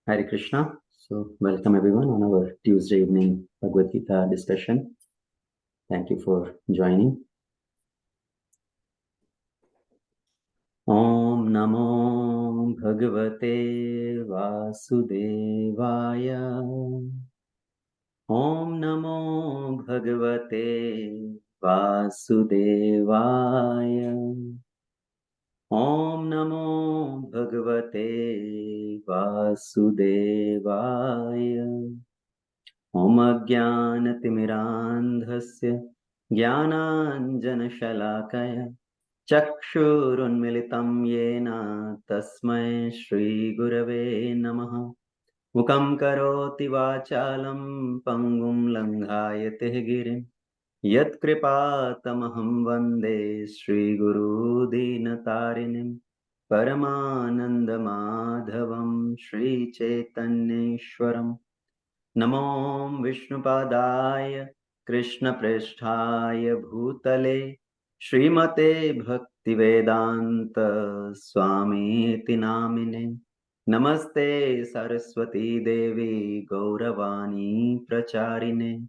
Hare Krishna. So, welcome everyone on our Tuesday evening Bhagavad Gita discussion. Thank you for joining. Om Namo Bhagavate Vasudevaya. Om Namo Bhagavate Vasudevaya. Om Namo Bhagavate Vasudevaya. Om Ajnanatimirandhasya Jnananjanashalakaya Chakshurunmilitam Yena Tasmai Shri Gurave Namaha Mukam Karoti Vachalam Pangum Langhayate Girim Yat Kripatamaham Vande Shri Guru Dinatarinim Paramananda Madhavam Shri Chaitanyeshwaram Namo Vishnupadaya Krishna Preshthaya Bhutale Srimate Bhaktivedanta Swami Namine Namaste Saraswati Devi Gauravani Pracharine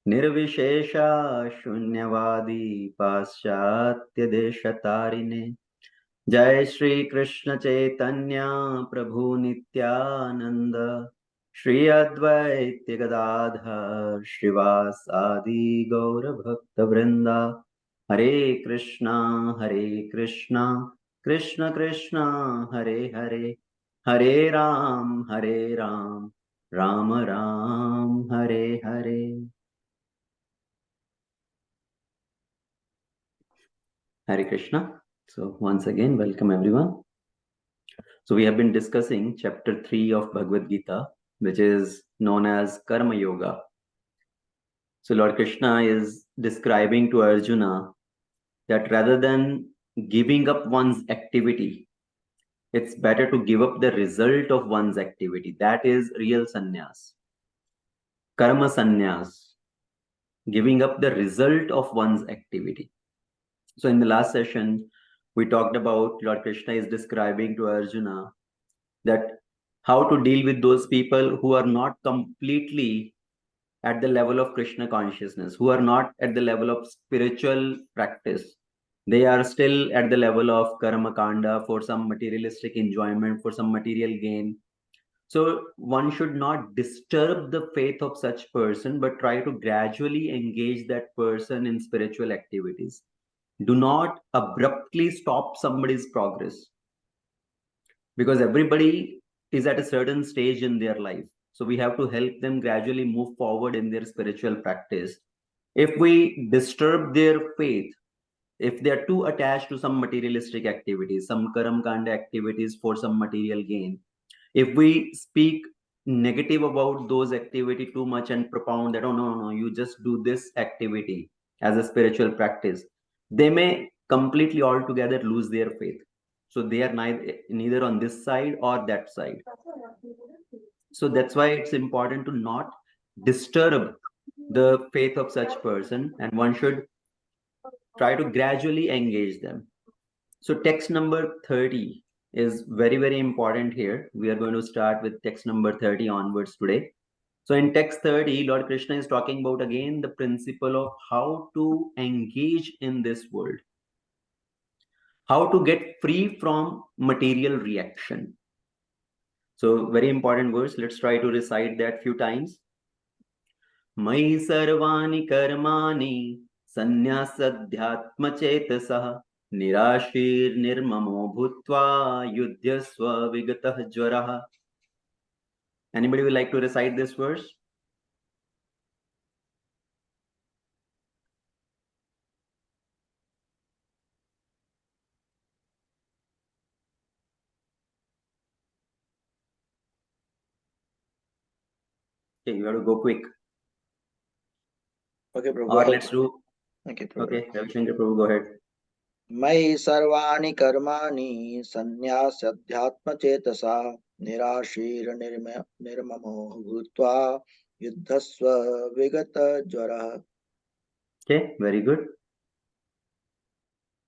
Nirvishesha Shunyavadi Paschatya Deshatarine Jai Shri Krishna Chaitanya Prabhu Nityananda Shri Advaita Gadadhar Shrivas Adi Gaura Bhakta Vrinda Hare Krishna Krishna Krishna Hare Hare Hare Ram Ram Ram Hare Hare. Hare Krishna. So once again, welcome everyone. So we have been discussing chapter 3 of Bhagavad Gita, which is known as Karma Yoga. So Lord Krishna is describing to Arjuna that rather than giving up one's activity, it's better to give up the result of one's activity. That is real sannyas. Karma sannyas, giving up the result of one's activity. So in the last session, we talked about Lord Krishna is describing to Arjuna that how to deal with those people who are not completely at the level of Krishna consciousness, who are not at the level of spiritual practice. They are still at the level of karma kanda for some materialistic enjoyment, for some material gain. So one should not disturb the faith of such person, but try to gradually engage that person in spiritual activities. Do not abruptly stop somebody's progress, because everybody is at a certain stage in their life. So we have to help them gradually move forward in their spiritual practice. If we disturb their faith, if they are too attached to some materialistic activities, some karam kanda activities for some material gain, if we speak negative about those activity too much and propound that, oh no, you just do this activity as a spiritual practice, they may completely altogether lose their faith. So they are neither on this side or that side. So that's why it's important to not disturb the faith of such person, and one should try to gradually engage them. So text number 30 is very, very important here. We are going to start with text number 30 onwards today. So in text 30, Lord Krishna is talking about again the principle of how to engage in this world, how to get free from material reaction. So very important verse. Let's try to recite that few times. Mai sarvani karmani sannyasathyatmacetasa Nirashir nirmamo bhutva yudhyasva vigatah jwarah. Anybody would like to recite this verse? Okay, you have to go quick. Okay, Prabhu. Or let's do. Okay, Prabhu. Okay, Ravishankar Prabhu, go ahead. मयि सर्वाणि कर्माणि सन्न्यास्याध्यात्मचेतसा निराशीर निर्ममो भूत्वा युद्धस्व विगतज्वरः. Okay, very good.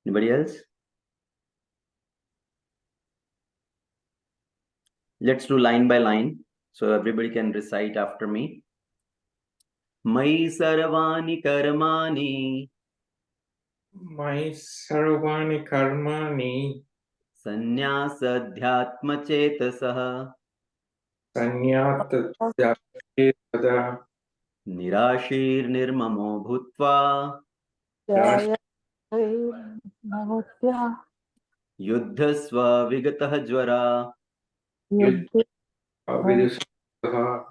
Anybody else? Let's do line by line. So everybody can recite after me. Mai sarvani karmani Mai sarvani karmani sannyāsadhyātma cetasah sanyata tada nirāshir nirmamo bhutva jaya navotya yuddhasva vigatah jvara. yuddhe vidusha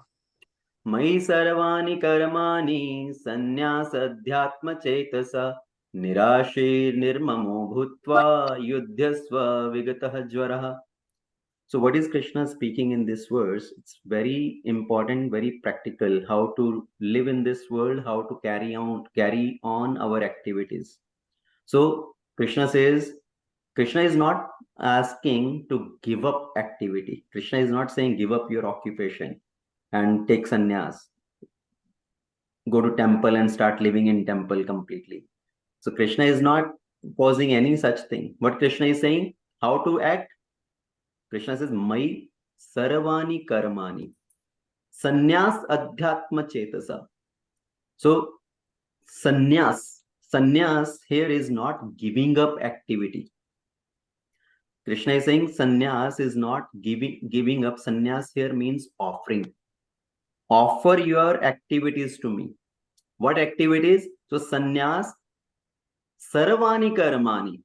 Mai sarvani karmani sannyāsadhyātma cetasah nirāshir nirmamo bhutva yuddhasva vigatah jvara. So what is Krishna speaking in this verse? It's very important, very practical, how to live in this world, how to carry on our activities. So Krishna says, Krishna is not asking to give up activity. Krishna is not saying give up your occupation and take sannyas, go to temple and start living in temple completely. So Krishna is not posing any such thing. What Krishna is saying, how to act? Krishna says, Mai sarvani karmani sannyas adhyatma chetasa. So sannyas here is not giving up activity. Krishna is saying sannyas is not giving up. Sannyas here means offering. Offer your activities to me. What activities? So sannyas sarvani karmani.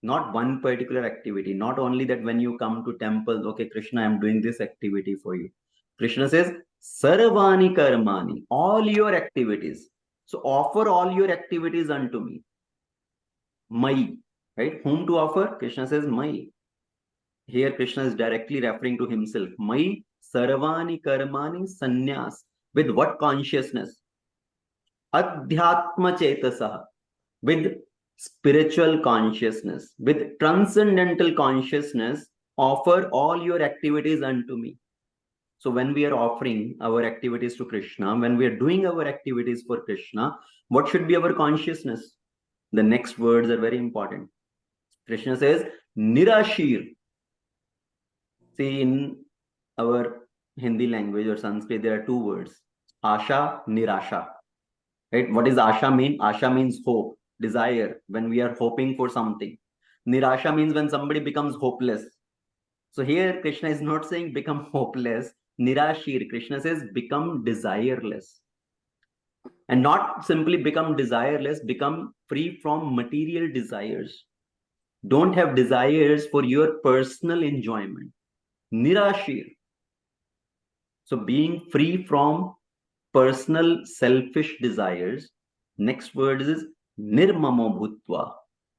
Not one particular activity. Not only that when you come to temple, okay, Krishna, I am doing this activity for you. Krishna says, sarvani karmani, all your activities. So offer all your activities unto me. Mai, right? Whom to offer? Krishna says, Mai. Here Krishna is directly referring to himself. Mai sarvani karmani sannyas. With what consciousness? Adhyatma chetasah. With spiritual consciousness, with transcendental consciousness, offer all your activities unto me. So when we are offering our activities to Krishna, when we are doing our activities for Krishna, what should be our consciousness? The next words are very important. Krishna says, Nirashir. See, in our Hindi language or Sanskrit, there are two words, Asha, Nirasha. Right? What does Asha mean? Asha means hope, desire, when we are hoping for something. Nirasha means when somebody becomes hopeless. So here Krishna is not saying become hopeless. Nirashir, Krishna says become desireless. And not simply become desireless, become free from material desires. Don't have desires for your personal enjoyment. Nirashir. So being free from personal selfish desires. Next word is nirmamo bhutva.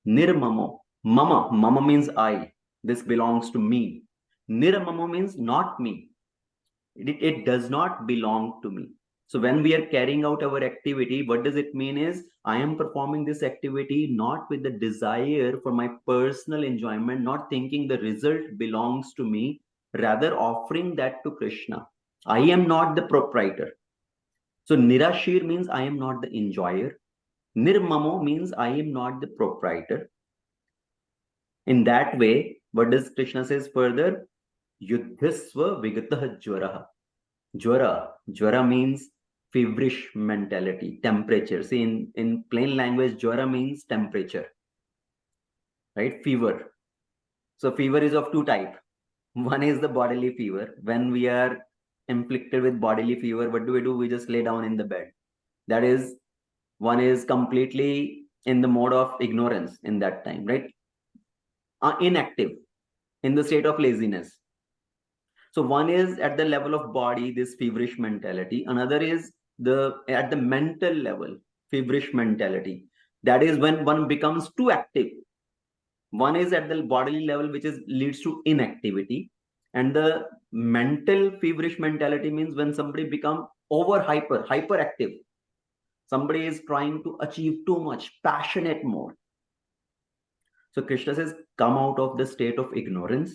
Nirmamo. Mama means I. This belongs to me. Nirmamo means not me. It does not belong to me. So when we are carrying out our activity, what does it mean is I am performing this activity not with the desire for my personal enjoyment, not thinking the result belongs to me, rather offering that to Krishna. I am not the proprietor. So Nirashir means I am not the enjoyer. Nirmamo means I am not the proprietor. In that way, what does Krishna says further? Yuddhasva vigatah jvara. Jvara means feverish mentality, temperature. See, in plain language, jvara means temperature, right? Fever. So fever is of two types. One is the bodily fever. When we are inflicted with bodily fever, what do? We just lay down in the bed. That is, one is completely in the mode of ignorance in that time, right? Inactive, in the state of laziness. So one is at the level of body, this feverish mentality. Another is at the mental level, feverish mentality. That is when one becomes too active. One is at the bodily level, which leads to inactivity. And the mental feverish mentality means when somebody becomes hyperactive. Somebody is trying to achieve too much, passionate more. So Krishna says, come out of the state of ignorance,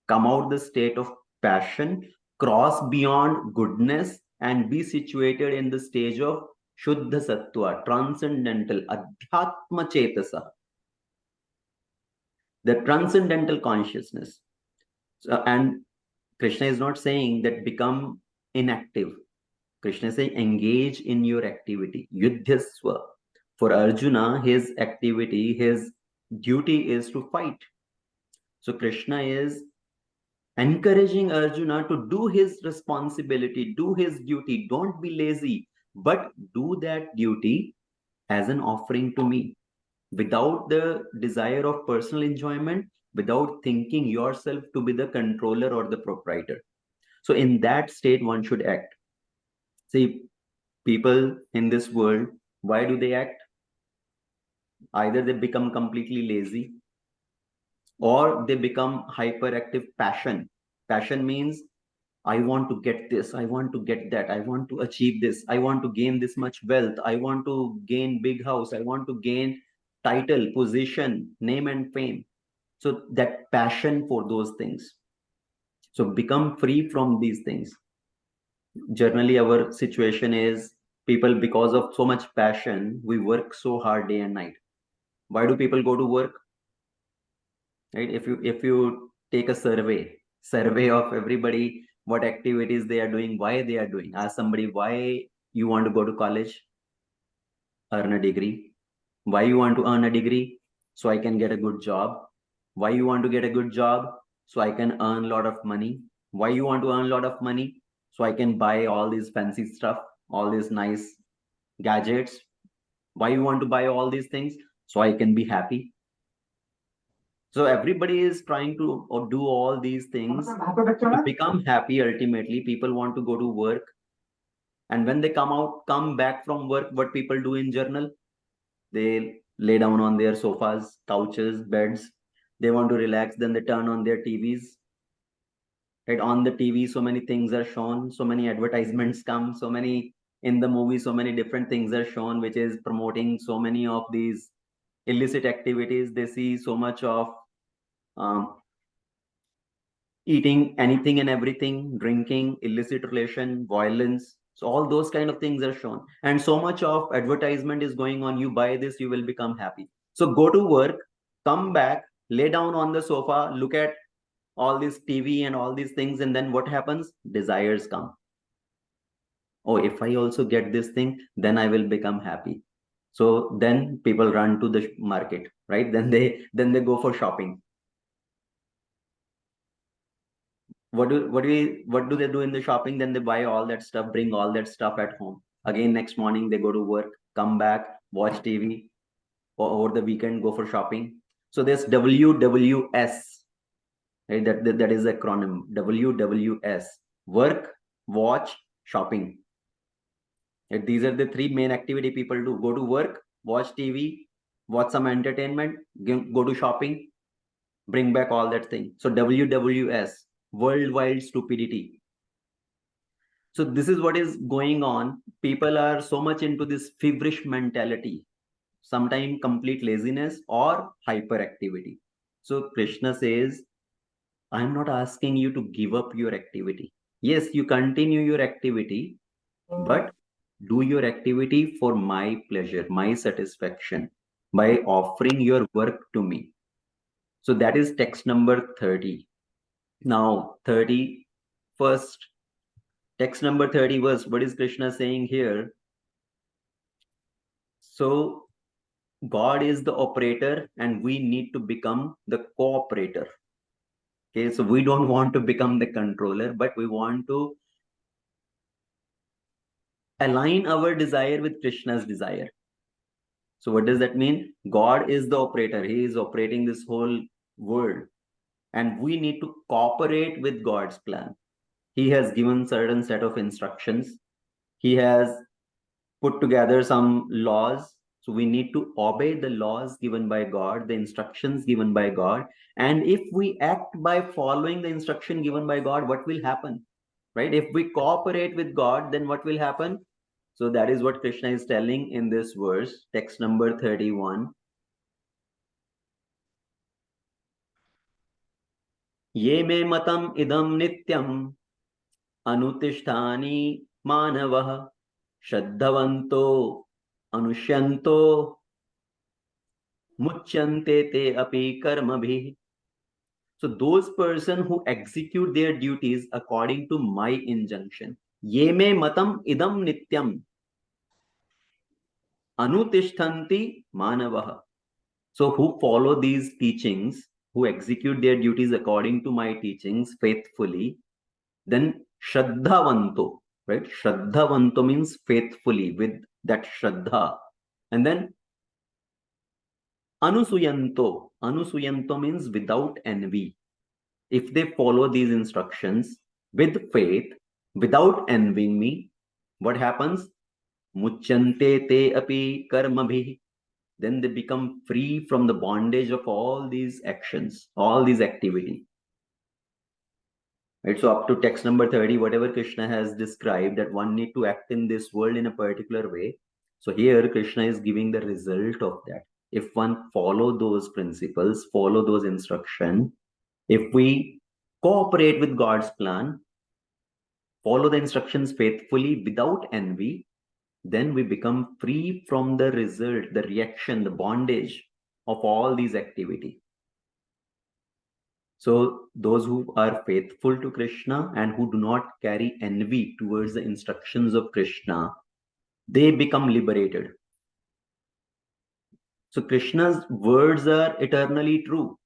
come out the state of passion, cross beyond goodness, and be situated in the stage of Shuddha Sattva, transcendental, Adhyatma Chetasa, the transcendental consciousness. So, and Krishna is not saying that become inactive. Krishna is saying engage in your activity. Yudhyasva. For Arjuna, his activity, his duty is to fight. So Krishna is encouraging Arjuna to do his responsibility, do his duty. Don't be lazy, but do that duty as an offering to me, without the desire of personal enjoyment, without thinking yourself to be the controller or the proprietor. So in that state, one should act. See, people in this world, why do they act? Either they become completely lazy, or they become hyperactive. Passion means I want to get this, I want to get that, I want to achieve this, I want to gain this much wealth, I want to gain big house, I want to gain title, position, name and fame. So that passion for those things. So become free from these things. Generally, our situation is people, because of so much passion, we work so hard day and night. Why do people go to work? Right? If you take a survey of everybody, what activities they are doing, why they are doing. Ask somebody why you want to go to college, earn a degree. Why you want to earn a degree? So I can get a good job. Why you want to get a good job? So I can earn a lot of money. Why you want to earn a lot of money? So I can buy all these fancy stuff, all these nice gadgets. Why you want to buy all these things? So I can be happy. So everybody is trying to do all these things to become happy. Ultimately, people want to go to work. And when they come back from work, what people do in journal? They lay down on their sofas, couches, beds. They want to relax. Then they turn on their TVs. Right, on the TV, so many things are shown. So many advertisements come. So many in the movie. So many different things are shown, which is promoting so many of these illicit activities. They see so much of eating anything and everything, drinking, illicit relation, violence. So all those kind of things are shown. And so much of advertisement is going on. You buy this, you will become happy. So go to work, come back, lay down on the sofa, look at all this TV and all these things. And then what happens? Desires come. Oh, if I also get this thing, then I will become happy. So then people run to the market, right? Then they go for shopping. What do they do in the shopping? Then they buy all that stuff, bring all that stuff at home. Again, next morning they go to work, come back, watch TV, or over the weekend go for shopping. So there's WWS, right? That is the acronym. WWS: work, watch, shopping. Right? These are the three main activity people do: go to work, watch TV, watch some entertainment, go to shopping, bring back all that thing. So WWS, worldwide stupidity. So this is what is going on. People are so much into this feverish mentality, sometimes complete laziness or hyperactivity. So Krishna says, I'm not asking you to give up your activity. Yes, you continue your activity, but do your activity for my pleasure, my satisfaction, by offering your work to me. So that is text number 30. Now, 31st, text number 30 verse, what is Krishna saying here? So God is the operator and we need to become the cooperator. Okay, so we don't want to become the controller, but we want to align our desire with Krishna's desire. So what does that mean? God is the operator. He is operating this whole world. And we need to cooperate with God's plan. He has given certain set of instructions. He has put together some laws. So we need to obey the laws given by God, the instructions given by God. And if we act by following the instruction given by God, what will happen? Right? If we cooperate with God, then what will happen? So that is what Krishna is telling in this verse, text number 31. Ye me matam idam nityam anutishtani manavah shraddhavanto anushyanto muchyante te api karmabhi. So those person who execute their duties according to my injunction, ye me matam idam nityam anutishtanti manavah. So who follow these teachings, who execute their duties according to my teachings faithfully, then shraddhavanto, right? Shraddhavanto means faithfully, with that shraddha. And then anusuyanto. Anusuyanto means without envy. If they follow these instructions with faith, without envying me, what happens? Muchante te api karmabhi. Then they become free from the bondage of all these actions, all these activity. Right? So up to text number 30, whatever Krishna has described, that one need to act in this world in a particular way. So here Krishna is giving the result of that. If one follow those principles, follow those instructions, if we cooperate with God's plan, follow the instructions faithfully without envy, then we become free from the result, the reaction, the bondage of all these activity. So those who are faithful to Krishna and who do not carry envy towards the instructions of Krishna, they become liberated. So Krishna's words are eternally true.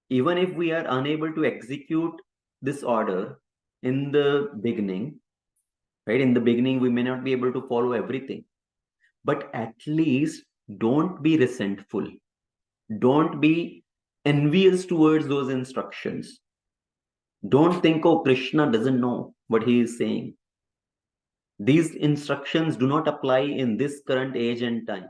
Even if we are unable to execute this order in the beginning, right? In the beginning, we may not be able to follow everything, but at least don't be resentful. Don't be envious towards those instructions. Don't think, oh, Krishna doesn't know what he is saying. These instructions do not apply in this current age and time.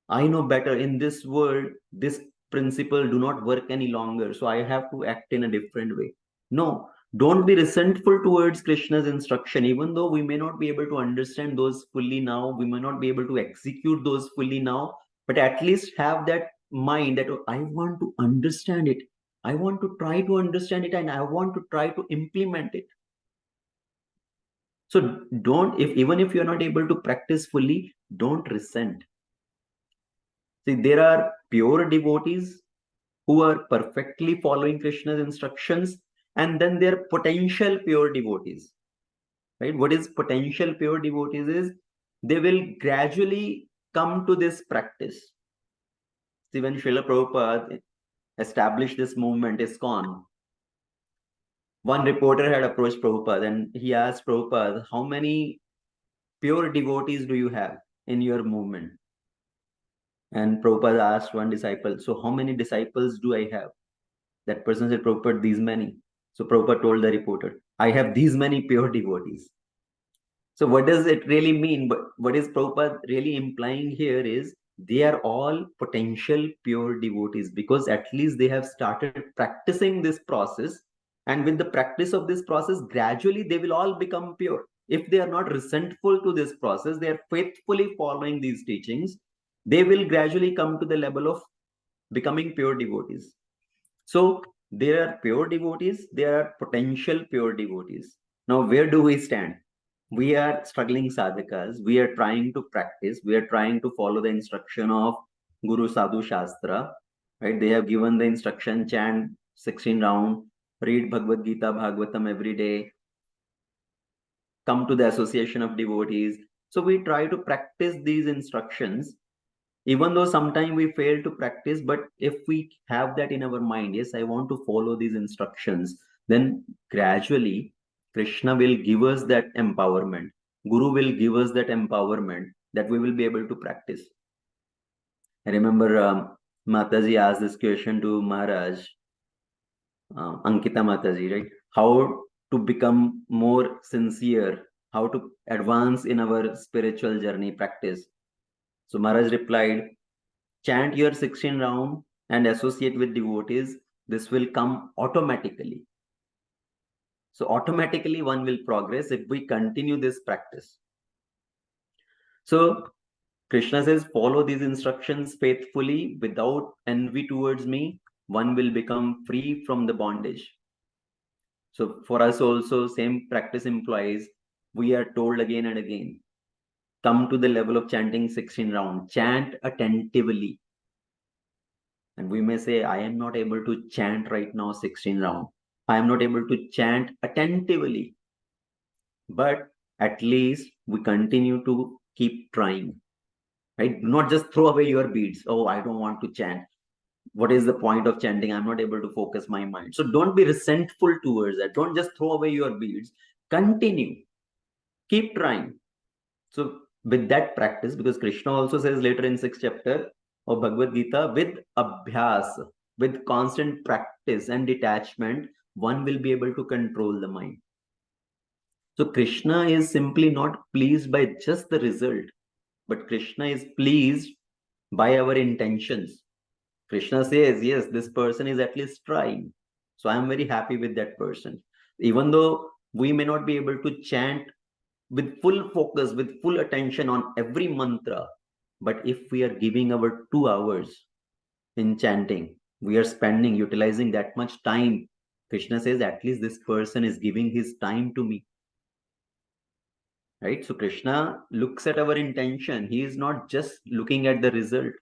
I know better. In this world, this principle do not work any longer, so I have to act in a different way. No, don't be resentful towards Krishna's instruction, even though we may not be able to understand those fully now, we may not be able to execute those fully now, but at least have that mind that, oh, I want to understand it. I want to try to understand it, and I want to try to implement it. So don't, even if you're not able to practice fully, don't resent. See, there are pure devotees who are perfectly following Krishna's instructions, and then there are potential pure devotees. Right? What is potential pure devotees is they will gradually come to this practice. See, when Srila Prabhupada established this movement, ISKCON, one reporter had approached Prabhupada and he asked Prabhupada, how many pure devotees do you have in your movement? And Prabhupada asked one disciple, so how many disciples do I have? That person said, Prabhupada, these many. So Prabhupada told the reporter, I have these many pure devotees. So what does it really mean? But what is Prabhupada really implying here is they are all potential pure devotees, because at least they have started practicing this process. And with the practice of this process, gradually they will all become pure. If they are not resentful to this process, they are faithfully following these teachings, they will gradually come to the level of becoming pure devotees. So there are pure devotees, there are potential pure devotees. Now, where do we stand? We are struggling sadhakas, we are trying to practice, we are trying to follow the instruction of Guru Sadhu Shastra, right? They have given the instruction, chant 16 round, read Bhagavad Gita, Bhagavatam every day, come to the association of devotees. So we try to practice these instructions, even though sometimes we fail to practice, but if we have that in our mind, yes, I want to follow these instructions, then gradually Krishna will give us that empowerment. Guru will give us that empowerment that we will be able to practice. I remember Mataji asked this question to Maharaj, Ankita Mataji, right? How to become more sincere, how to advance in our spiritual journey practice. So Maharaj replied, chant your 16 round and associate with devotees. This will come automatically. So automatically one will progress if we continue this practice. So Krishna says, follow these instructions faithfully without envy towards me. One will become free from the bondage. So for us also, same practice implies we are told again and again, come to the level of chanting 16 round, chant attentively. And we may say, I am not able to chant right now 16 rounds. I am not able to chant attentively. But at least we continue to keep trying, right? Do not just throw away your beads. Oh, I don't want to chant. What is the point of chanting? I'm not able to focus my mind. So don't be resentful towards that. Don't just throw away your beads. Continue. Keep trying. So with that practice, because Krishna also says later in 6th chapter of Bhagavad Gita, with abhyas, with constant practice and detachment, one will be able to control the mind. So Krishna is simply not pleased by just the result, but Krishna is pleased by our intentions. Krishna says, yes, this person is at least trying. So I am very happy with that person. Even though we may not be able to chant with full focus, with full attention on every mantra, but if we are giving our 2 hours in chanting, we are spending, utilizing that much time. Krishna says, at least this person is giving his time to me. Right? So Krishna looks at our intention. He is not just looking at the result.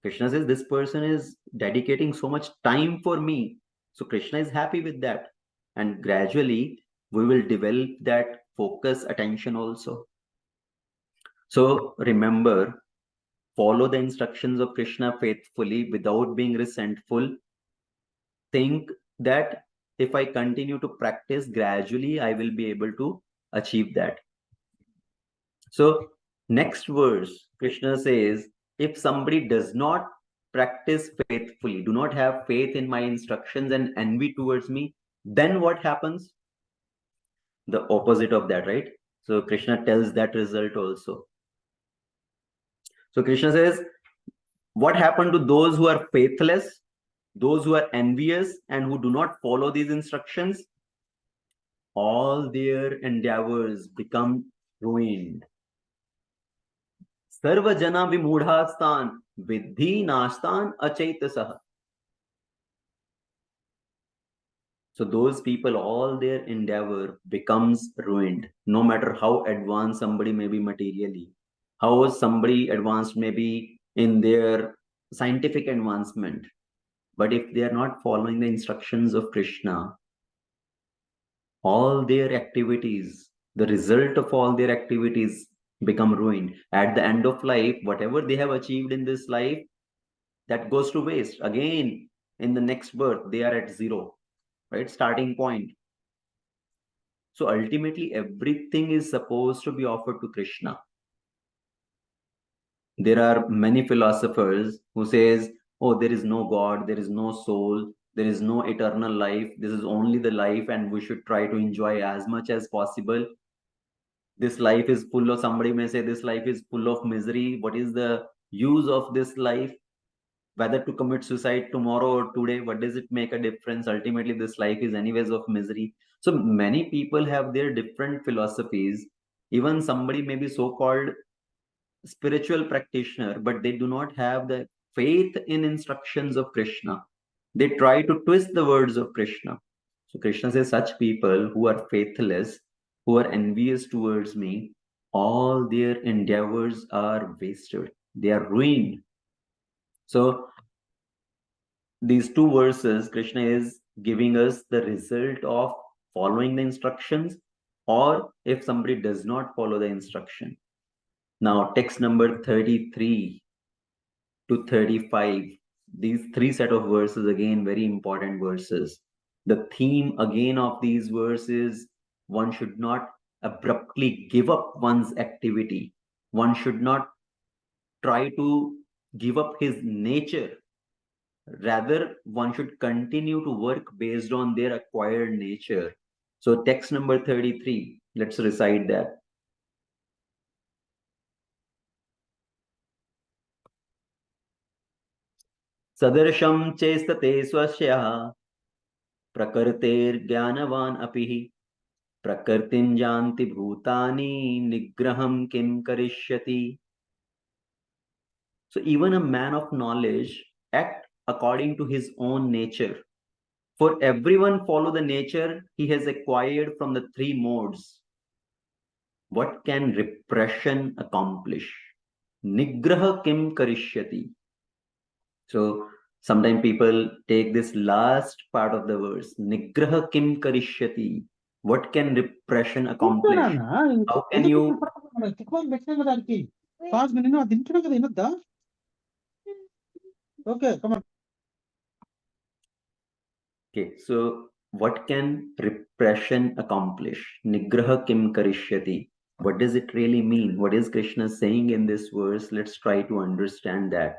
Krishna says, this person is dedicating so much time for me. So Krishna is happy with that. And gradually, we will develop that focus, attention also. So remember, follow the instructions of Krishna faithfully without being resentful. Think that if I continue to practice, gradually I will be able to achieve that. So next verse, Krishna says, if somebody does not practice faithfully, do not have faith in my instructions and envy towards me, then what happens? The opposite of that, right? So Krishna tells that result also. So Krishna says, what happened to those who are faithless, those who are envious and who do not follow these instructions? All their endeavors become ruined. Sarva jana vimudhastan vidhi nashtan achaitasah. So those people, all their endeavor becomes ruined, no matter how advanced somebody may be materially, how somebody advanced may be in their scientific advancement. But if they are not following the instructions of Krishna, all their activities, the result of all their activities become ruined. At the end of life, whatever they have achieved in this life, that goes to waste. Again, in the next birth, they are at zero, right? Starting point. So ultimately, everything is supposed to be offered to Krishna. There are many philosophers who says, oh, there is no God, there is no soul, there is no eternal life. This is only the life and we should try to enjoy as much as possible. This life is full of, somebody may say this life is full of misery. What is the use of this life? Whether to commit suicide tomorrow or today, what does it make a difference? Ultimately, this life is anyways of misery. So many people have their different philosophies. Even somebody may be so-called spiritual practitioner, but they do not have the faith in instructions of Krishna. They try to twist the words of Krishna. So Krishna says, such people who are faithless, who are envious towards me, all their endeavors are wasted. They are ruined. So these 2 verses, Krishna is giving us the result of following the instructions, or if somebody does not follow the instruction. Now, text number 33 to 35, these 3 set of verses, again, very important verses. The theme again of these verses, one should not abruptly give up one's activity. One should not try to give up his nature. Rather, one should continue to work based on their acquired nature. So text number 33, let's recite that. Sadarsham chestate swasya prakarterjnanavan apihi prakartin janti bhutani nigraham kim karishyati. So even a man of knowledge act according to his own nature. For everyone follow the nature he has acquired from the 3 modes. What can repression accomplish? Nigraha kim karishyati. So Sometimes people take this last part of the verse, Nigraha kim karishyati. What can repression accomplish? How can you... Okay, so what can repression accomplish? Nigraha kim karishyati. What does it really mean? What is Krishna saying in this verse? Let's try to understand that.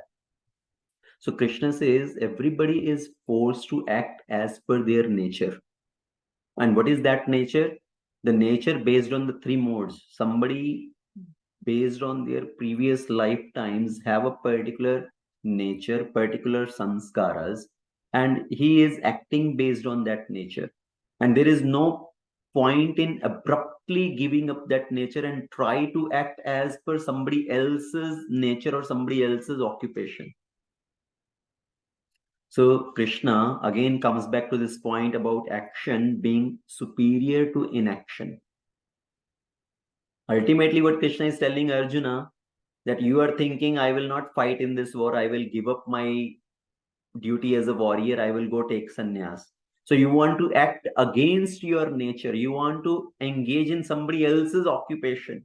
So Krishna says everybody is forced to act as per their nature. And what is that nature? The nature based on the three modes. Somebody based on their previous lifetimes have a particular nature, particular sanskaras, and he is acting based on that nature. And there is no point in abruptly giving up that nature and try to act as per somebody else's nature or somebody else's occupation. So Krishna again comes back to this point about action being superior to inaction. Ultimately, what Krishna is telling Arjuna, that you are thinking, I will not fight in this war, I will give up my duty as a warrior, I will go take sannyas. So you want to act against your nature, you want to engage in somebody else's occupation,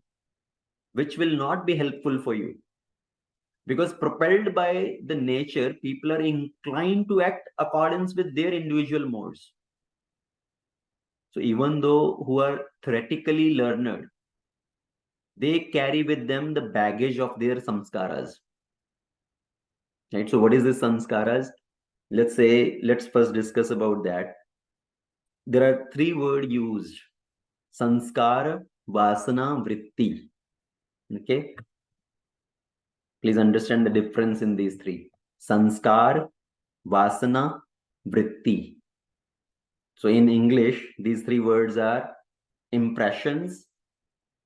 which will not be helpful for you. Because propelled by the nature, people are inclined to act accordance with their individual modes. So even though who are theoretically learned, they carry with them the baggage of their samskaras. Right? So what is this sanskaras? Let's first discuss about that. There are three words used: sanskara, vasana, vritti. Okay. Please understand the difference in these three: sanskar, vasana, vritti. So in English, these three words are impressions,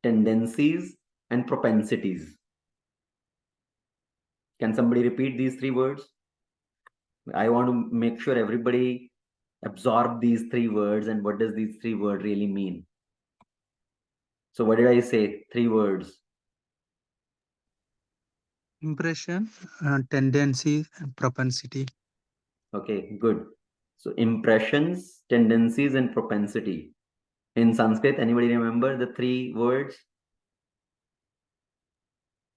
tendencies, and propensities. Can somebody repeat these three words? I want to make sure everybody absorb these three words and what does these three words really mean. So what did I say? Three words. Impression, tendency, and propensity. Okay, good. So impressions, tendencies, and propensity. In Sanskrit, anybody remember the three words?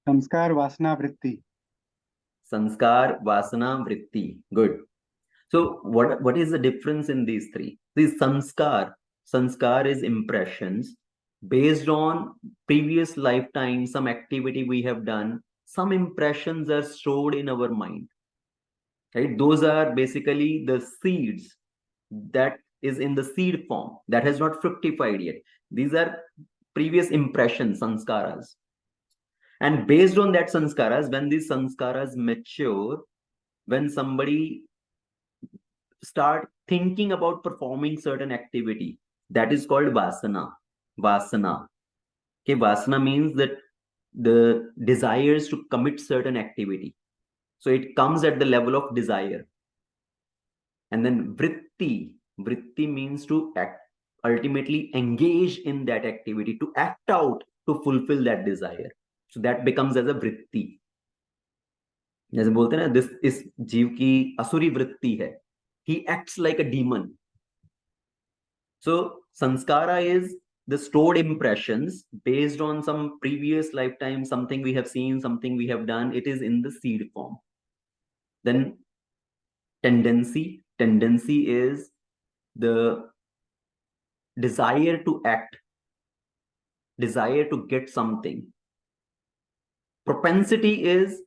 Samskar, Vasana, Vritti. Sanskar, Vasana, Vritti. Good. So what is the difference in these three? These sanskar is impressions based on previous lifetime, some activity we have done. Some impressions are stored in our mind. Right? Those are basically the seeds that is in the seed form that has not fructified yet. These are previous impressions, sanskaras. And based on that sanskaras, when these sanskaras mature, when somebody start thinking about performing certain activity, that is called vasana. Vasana. Okay, vasana means that the desires to commit certain activity. So it comes at the level of desire. And then vritti. Vritti means to act, ultimately engage in that activity, to act out to fulfill that desire. So that becomes as a vritti. जैसे बोलते हैं ना, this इस जीव की असुरी वृत्ति है, he acts like a demon. So sanskara is the stored impressions based on some previous lifetime, something we have seen, something we have done. It is in the seed form. Then tendency is the desire to act, desire to get something. Propensity is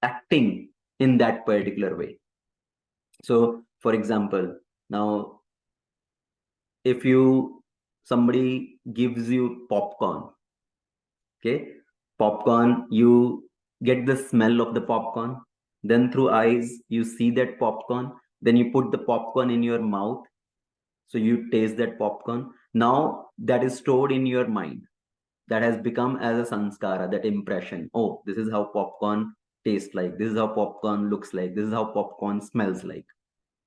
acting in that particular way. So for example, now if somebody gives you popcorn, okay, popcorn, you get the smell of the popcorn, then through eyes you see that popcorn, then you put the popcorn in your mouth, so you taste that popcorn. Now that is stored in your mind, that has become as a sanskara, that impression. Oh, this is how popcorn tastes like, this is how popcorn looks like, this is how popcorn smells like.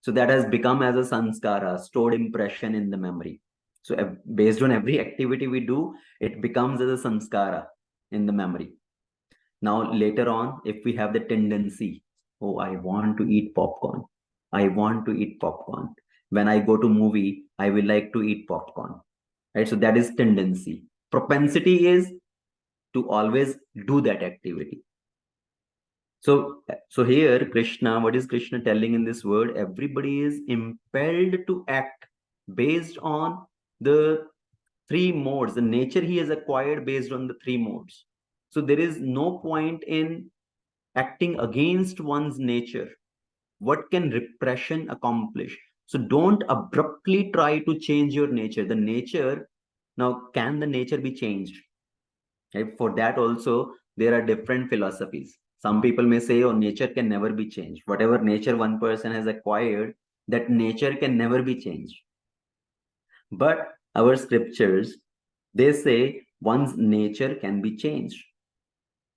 So that has become as a sanskara, stored impression in the memory. So based on every activity we do, it becomes as a sanskara in the memory. Now later on, if we have the tendency, Oh, I want to eat popcorn. I want to eat popcorn. When I go to movie, I will like to eat popcorn. Right? So that is tendency. Propensity is to always do that activity. So here Krishna, what is Krishna telling in this word? Everybody is impelled to act based on the three modes, the nature he has acquired based on the three modes. So there is no point in acting against one's nature. What can repression accomplish? So don't abruptly try to change your nature. The nature, now can the nature be changed? Right? For that also, there are different philosophies. Some people may say, oh, nature can never be changed. Whatever nature one person has acquired, that nature can never be changed. But our scriptures, they say one's nature can be changed.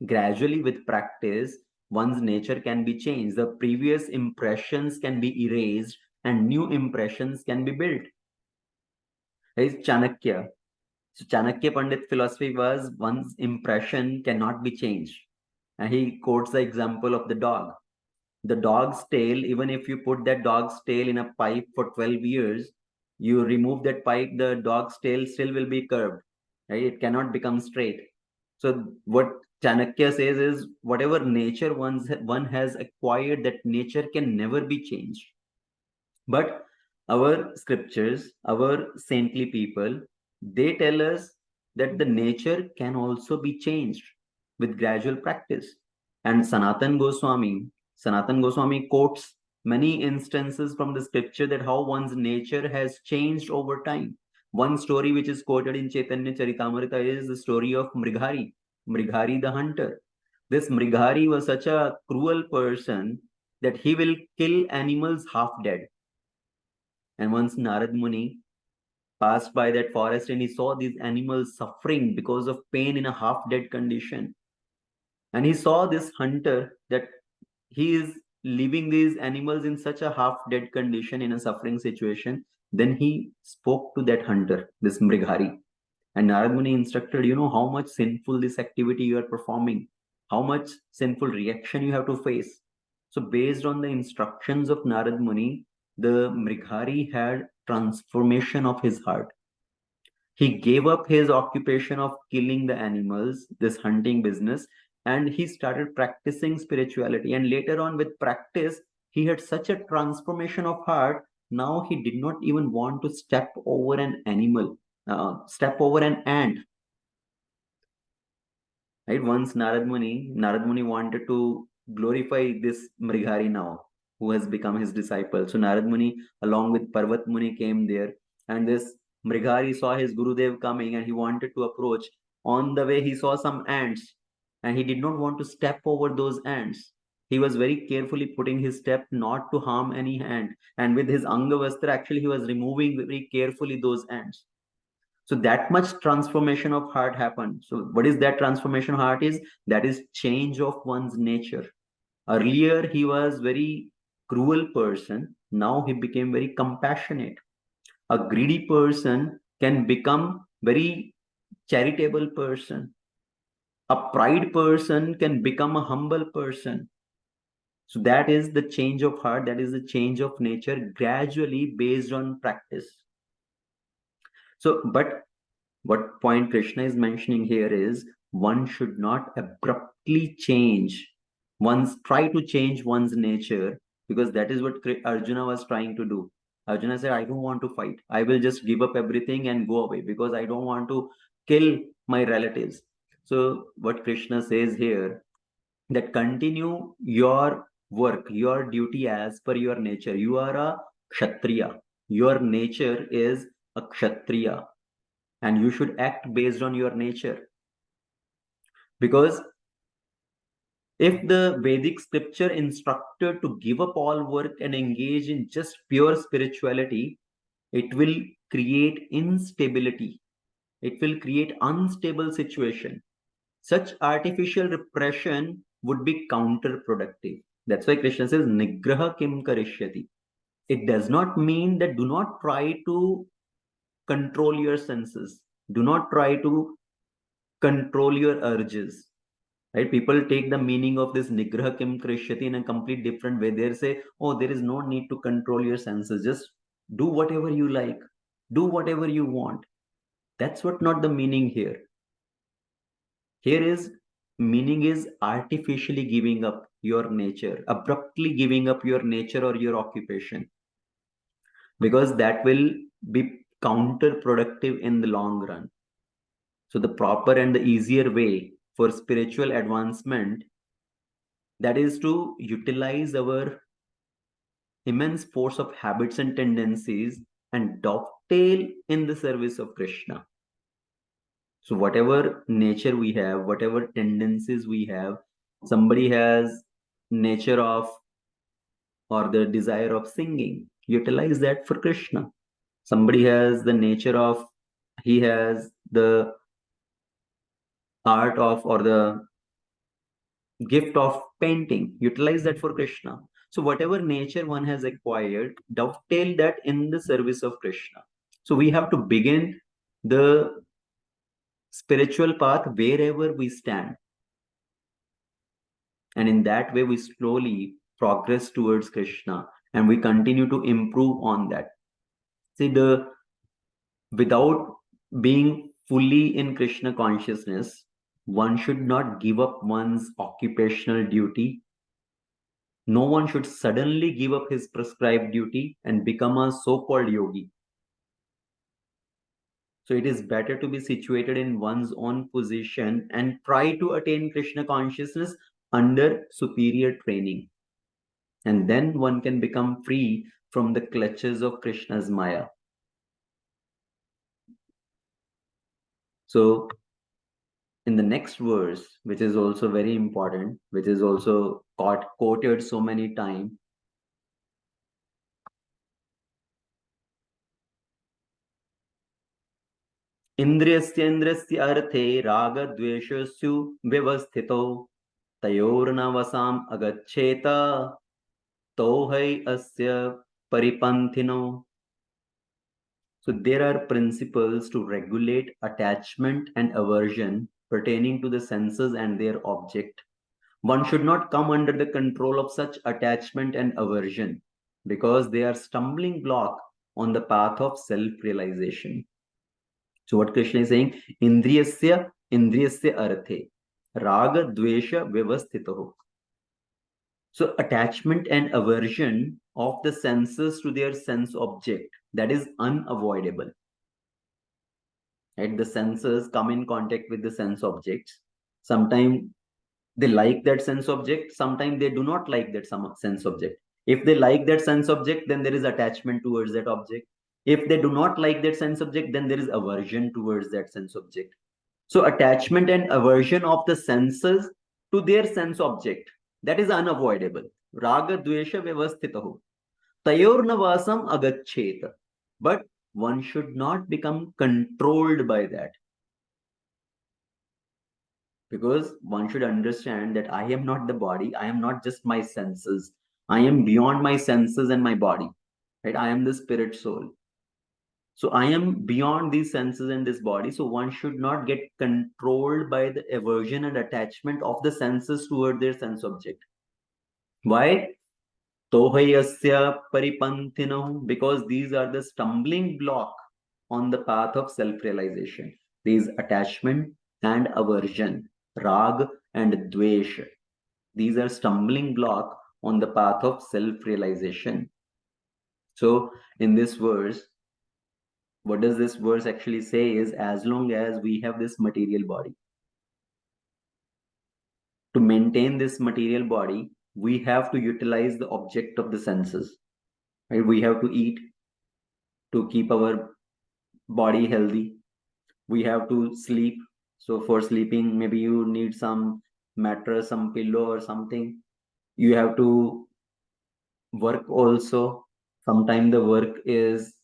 Gradually, with practice, one's nature can be changed. The previous impressions can be erased and new impressions can be built. Is Chanakya. So Chanakya Pandit philosophy was one's impression cannot be changed. And he quotes the example of the dog. The dog's tail, even if you put that dog's tail in a pipe for 12 years, you remove that pipe, the dog's tail still will be curved. Right? It cannot become straight. So what Chanakya says is whatever nature one has acquired, that nature can never be changed. But our scriptures, our saintly people, they tell us that the nature can also be changed with gradual practice. And Sanatan Goswami quotes many instances from the scripture that how one's nature has changed over time. One story which is quoted in Chaitanya Charitamrita is the story of Mrighari the hunter. This Mrighari was such a cruel person that he will kill animals half dead. And once Narad Muni passed by that forest and he saw these animals suffering because of pain in a half-dead condition. And he saw this hunter that he is leaving these animals in such a half-dead condition in a suffering situation. Then he spoke to that hunter, this Mrighari. And Narad Muni instructed, you know how much sinful this activity you are performing, how much sinful reaction you have to face. So based on the instructions of Narad Muni, the Mrighari had transformation of his heart. He gave up his occupation of killing the animals, this hunting business, and he started practicing spirituality. And later on, with practice, he had such a transformation of heart. Now he did not even want to step over an animal, step over an ant. Right? Once Narad Muni wanted to glorify this Mrighari now, who has become his disciple. So Narad Muni, along with Parvat Muni, came there, and this Mrighari saw his Gurudev coming, and he wanted to approach. On the way, he saw some ants, and he did not want to step over those ants. He was very carefully putting his step not to harm any ant, and with his Angavastra, actually, he was removing very carefully those ants. So that much transformation of heart happened. So what is that transformation of heart is? That is change of one's nature. Earlier, he was very cruel person. Now he became very compassionate. A greedy person can become very charitable person. A pride person can become a humble person. So that is the change of heart. That is the change of nature gradually based on practice. So, but what point Krishna is mentioning here is one should not abruptly try to change one's nature, because that is what Arjuna was trying to do. Arjuna said, I don't want to fight. I will just give up everything and go away because I don't want to kill my relatives. So what Krishna says here, that continue your work, your duty as per your nature. You are a Kshatriya. Your nature is a Kshatriya. And you should act based on your nature. Because if the Vedic scripture instructed to give up all work and engage in just pure spirituality, it will create instability. It will create unstable situation. Such artificial repression would be counterproductive. That's why Krishna says, Nigraha kim karishyati. It does not mean that do not try to control your senses. Do not try to control your urges. Right? People take the meaning of this nigraha kim krishyati in a complete different way. They say, oh, there is no need to control your senses. Just do whatever you like. Do whatever you want. That's what not the meaning here. Here is meaning is artificially giving up your nature, abruptly giving up your nature or your occupation, because that will be counterproductive in the long run. So the proper and the easier way for spiritual advancement, that is to utilize our immense force of habits and tendencies and dovetail in the service of Krishna. So whatever nature we have, whatever tendencies we have, somebody has nature of or the desire of singing, utilize that for Krishna. Somebody has the nature of, he has the art of or the gift of painting, utilize that for Krishna. So whatever nature one has acquired, dovetail that in the service of Krishna. So we have to begin the spiritual path wherever we stand. And in that way, we slowly progress towards Krishna and we continue to improve on that. See, without being fully in Krishna consciousness, one should not give up one's occupational duty. No one should suddenly give up his prescribed duty and become a so-called yogi. So it is better to be situated in one's own position and try to attain Krishna consciousness under superior training. And then one can become free from the clutches of Krishna's Maya. So in the next verse, which is also very important, which is also quoted so many times, Indriyasyendrasya arthe raga dveshasyu vyavasthito tayornavasam agaccheta tohai asya paripanthino. So there are principles to regulate attachment and aversion pertaining to the senses and their object. One should not come under the control of such attachment and aversion because they are stumbling block on the path of self-realization. So what Krishna is saying, indriyasya arthe, raga dvesha vyavasthito. So attachment and aversion of the senses to their sense object, that is unavoidable. Right? The senses come in contact with the sense objects. Sometimes they like that sense object, sometimes they do not like that sense object. If they like that sense object, then there is attachment towards that object. If they do not like that sense object, then there is aversion towards that sense object. So attachment and aversion of the senses to their sense object, that is unavoidable. Raga dvesha vyavasthitaho tayornavasam agaccheta. But one should not become controlled by that. Because one should understand that I am not the body, I am not just my senses. I am beyond my senses and my body. Right? I am the spirit soul. So I am beyond these senses and this body. So one should not get controlled by the aversion and attachment of the senses toward their sense object. Why? Tohayasya paripanthino, because these are the stumbling block on the path of self-realization. These attachment and aversion, rag and dvesh. These are stumbling block on the path of self-realization. So in this verse, what does this verse actually say is, as long as we have this material body, to maintain this material body, we have to utilize the object of the senses. Right? We have to eat to keep our body healthy. We have to sleep. So for sleeping, maybe you need some mattress, some pillow or something. You have to work also. Sometimes the work is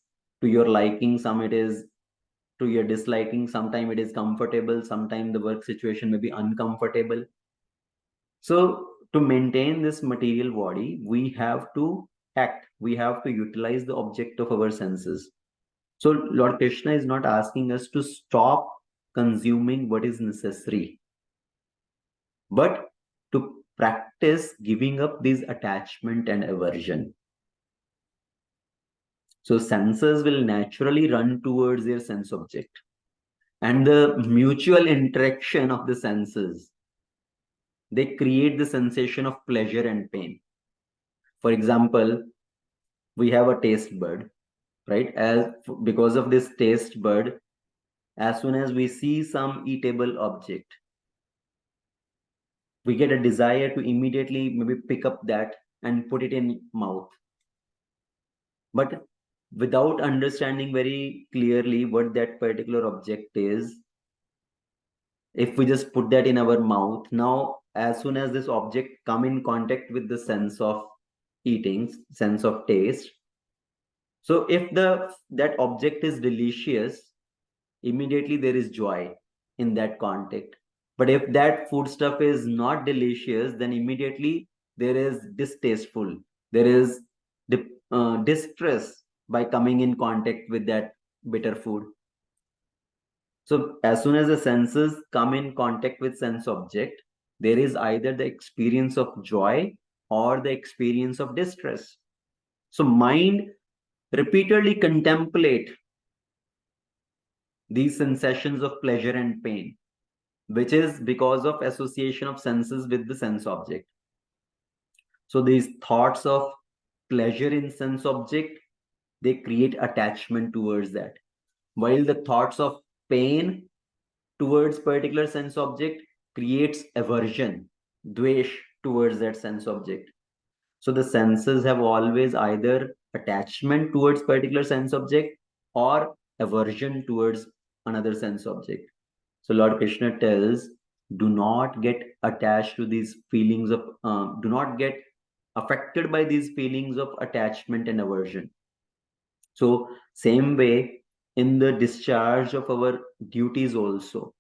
to your liking, some it is to your disliking, sometimes it is comfortable, sometimes the work situation may be uncomfortable. So to maintain this material body, we have to act, we have to utilize the object of our senses. So Lord Krishna is not asking us to stop consuming what is necessary. but to practice giving up these attachment and aversion. So senses will naturally run towards their sense object, and the mutual interaction of the senses, they create the sensation of pleasure and pain. For example, we have a taste bud, right? Because of this taste bud, as soon as we see some eatable object, we get a desire to immediately maybe pick up that and put it in mouth. But without understanding very clearly what that particular object is, if we just put that in our mouth, now as soon as this object come in contact with the sense of eating, sense of taste, so if that object is delicious, immediately there is joy in that contact. But if that foodstuff is not delicious, then immediately there is distasteful, there is distress by coming in contact with that bitter food. So as soon as the senses come in contact with sense object, there is either the experience of joy or the experience of distress. So mind repeatedly contemplate these sensations of pleasure and pain, which is because of association of senses with the sense object. So these thoughts of pleasure in sense object, they create attachment towards that, while the thoughts of pain towards particular sense object creates aversion, dvesh towards that sense object. So the senses have always either attachment towards particular sense object or aversion towards another sense object. So Lord Krishna tells, do not get attached to these feelings of, do not get affected by these feelings of attachment and aversion. So same way, in the discharge of our duties also,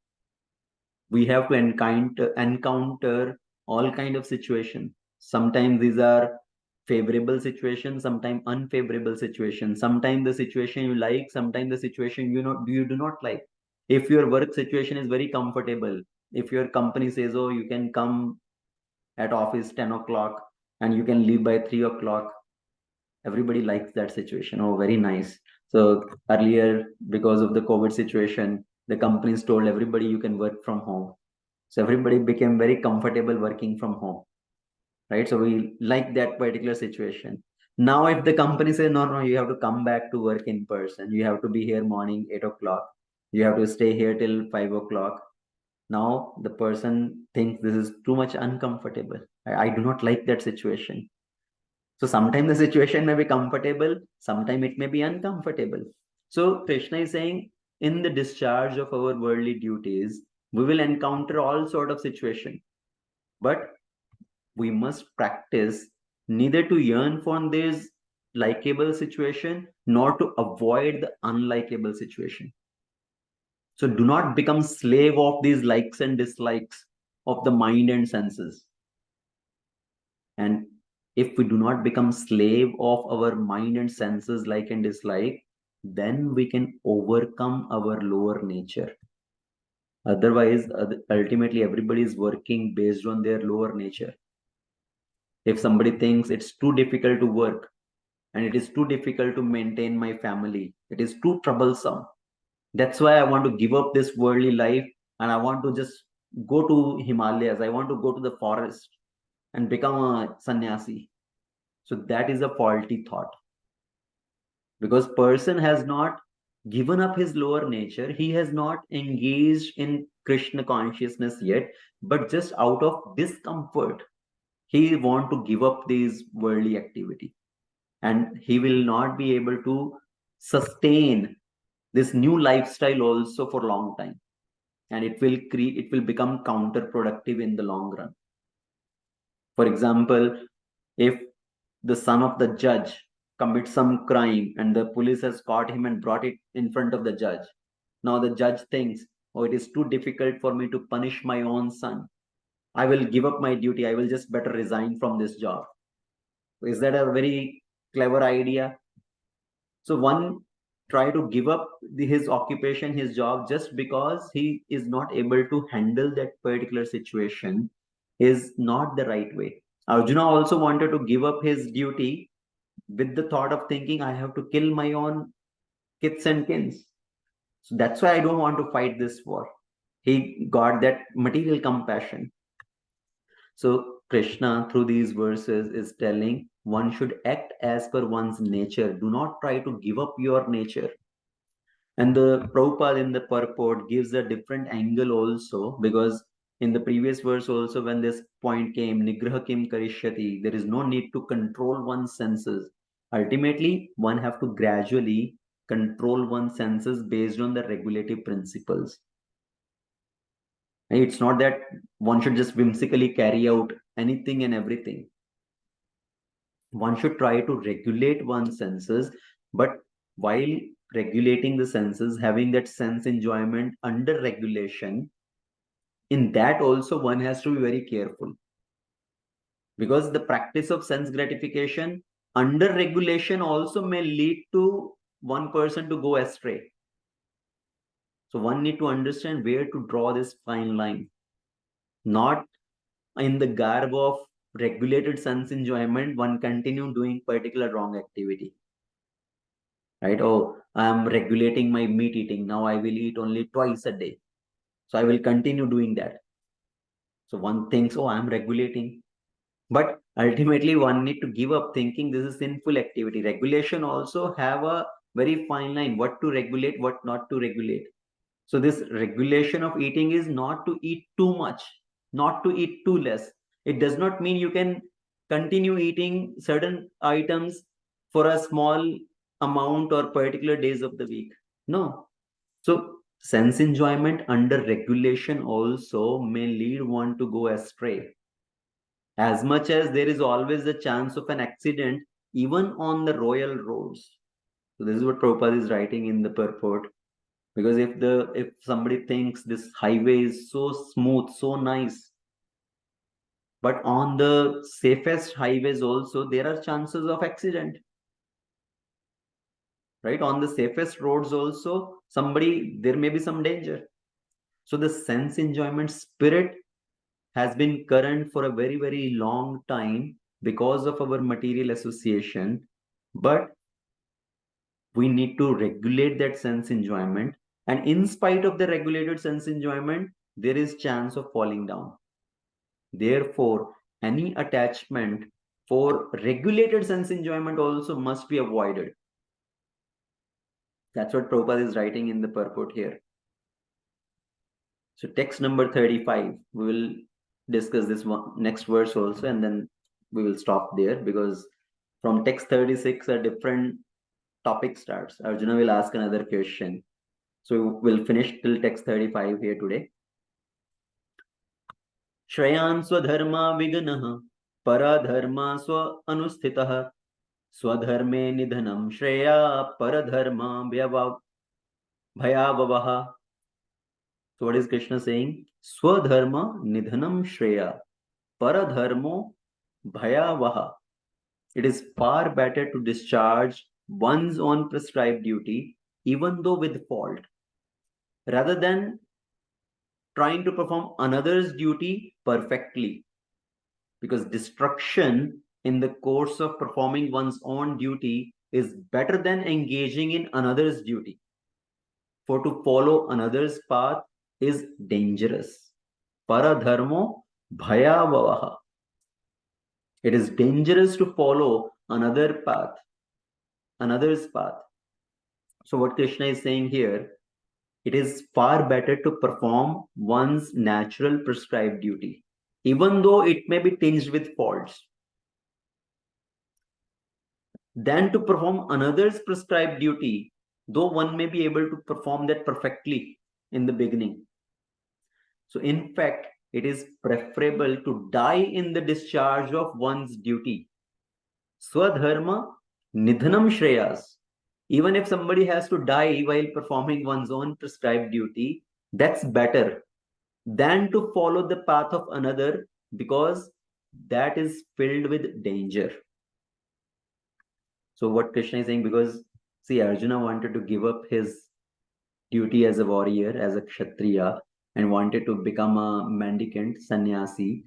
we have to encounter all kind of situations. Sometimes these are favorable situations, sometimes unfavorable situations. Sometimes the situation you like, sometimes the situation you do not like. If your work situation is very comfortable, if your company says, oh, you can come at office 10 o'clock and you can leave by 3 o'clock, everybody likes that situation. Oh, very nice. So earlier, because of the COVID situation, the companies told everybody you can work from home. So everybody became very comfortable working from home, right? So we like that particular situation. Now, if the company says, no, you have to come back to work in person, you have to be here morning 8 o'clock, you have to stay here till 5 o'clock. Now the person thinks this is too much uncomfortable. I do not like that situation. So sometimes the situation may be comfortable, sometimes it may be uncomfortable. So Krishna is saying, in the discharge of our worldly duties, we will encounter all sort of situation, but we must practice neither to yearn for this likable situation nor to avoid the unlikable situation. So do not become slave of these likes and dislikes of the mind and senses. And if we do not become slave of our mind and senses, like and dislike, then we can overcome our lower nature. Otherwise, ultimately, everybody is working based on their lower nature. If somebody thinks it's too difficult to work and it is too difficult to maintain my family, it is too troublesome, that's why I want to give up this worldly life and I want to just go to Himalayas, I want to go to the forest and become a sannyasi. So that is a faulty thought, because person has not given up his lower nature, he has not engaged in Krishna consciousness yet, but just out of discomfort he want to give up these worldly activity, and he will not be able to sustain this new lifestyle also for a long time, and it will become counterproductive in the long run. For example, if the son of the judge commits some crime and the police has caught him and brought it in front of the judge, now the judge thinks, oh, it is too difficult for me to punish my own son, I will give up my duty, I will just better resign from this job. Is that a very clever idea? So one try to give up his occupation, his job, just because he is not able to handle that particular situation, is not the right way. Arjuna also wanted to give up his duty with the thought of thinking, I have to kill my own kith and kins. So that's why I don't want to fight this war. He got that material compassion. So Krishna, through these verses, is telling one should act as per one's nature. Do not try to give up your nature. And the Prabhupada in the purport gives a different angle also, because in the previous verse also, when this point came, Nigraha kim karishyati, there is no need to control one's senses. Ultimately, one have to gradually control one's senses based on the regulative principles. It's not that one should just whimsically carry out anything and everything. One should try to regulate one's senses, but while regulating the senses, having that sense enjoyment under regulation, in that also one has to be very careful. Because the practice of sense gratification under regulation also may lead to one person to go astray. So one need to understand where to draw this fine line. Not in the garb of regulated sense enjoyment, one continue doing particular wrong activity. Right? Oh, I am regulating my meat eating. Now I will eat only twice a day. So I will continue doing that. So one thinks, oh, I am regulating. But ultimately, one need to give up thinking this is sinful activity. Regulation also have a very fine line, what to regulate, what not to regulate. So this regulation of eating is not to eat too much, not to eat too less. It does not mean you can continue eating certain items for a small amount or particular days of the week. No. So sense enjoyment under regulation also may lead one to go astray. As much as there is always a chance of an accident, even on the royal roads. So this is what Prabhupada is writing in the purport. Because if somebody thinks this highway is so smooth, so nice, but on the safest highways also there are chances of accident. Right? On the safest roads also, there may be some danger. So the sense enjoyment spirit has been current for a very, very long time because of our material association. But we need to regulate that sense enjoyment. And in spite of the regulated sense enjoyment, there is chance of falling down. Therefore, any attachment for regulated sense enjoyment also must be avoided. That's what Prabhupada is writing in the purport here. So text number 35, we will discuss this one next verse also, and then we will stop there, because from text 36 a different topic starts. Arjuna will ask another question. So we'll finish till text 35 here today. Shrayan swadharma viganah paradharma swa anusthitah swadharme nidhanam shreya paradharma bhayavavaha. So what is Krishna saying? Swadharma nidhanam shreya paradharmo bhayavaha. It is far better to discharge one's own prescribed duty, even though with fault, rather than trying to perform another's duty perfectly. Because destruction in the course of performing one's own duty is better than engaging in another's duty. For to follow another's path is dangerous. Paradharmo bhayavavaha. It is dangerous to follow another's path. So what Krishna is saying here, it is far better to perform one's natural prescribed duty, even though it may be tinged with faults, than to perform another's prescribed duty, though one may be able to perform that perfectly in the beginning. So in fact, it is preferable to die in the discharge of one's duty. Swadharma nidhanam shreyas. Even if somebody has to die while performing one's own prescribed duty, that's better than to follow the path of another, because that is filled with danger. So what Krishna is saying, because see, Arjuna wanted to give up his duty as a warrior, as a kshatriya, and wanted to become a mendicant, sannyasi.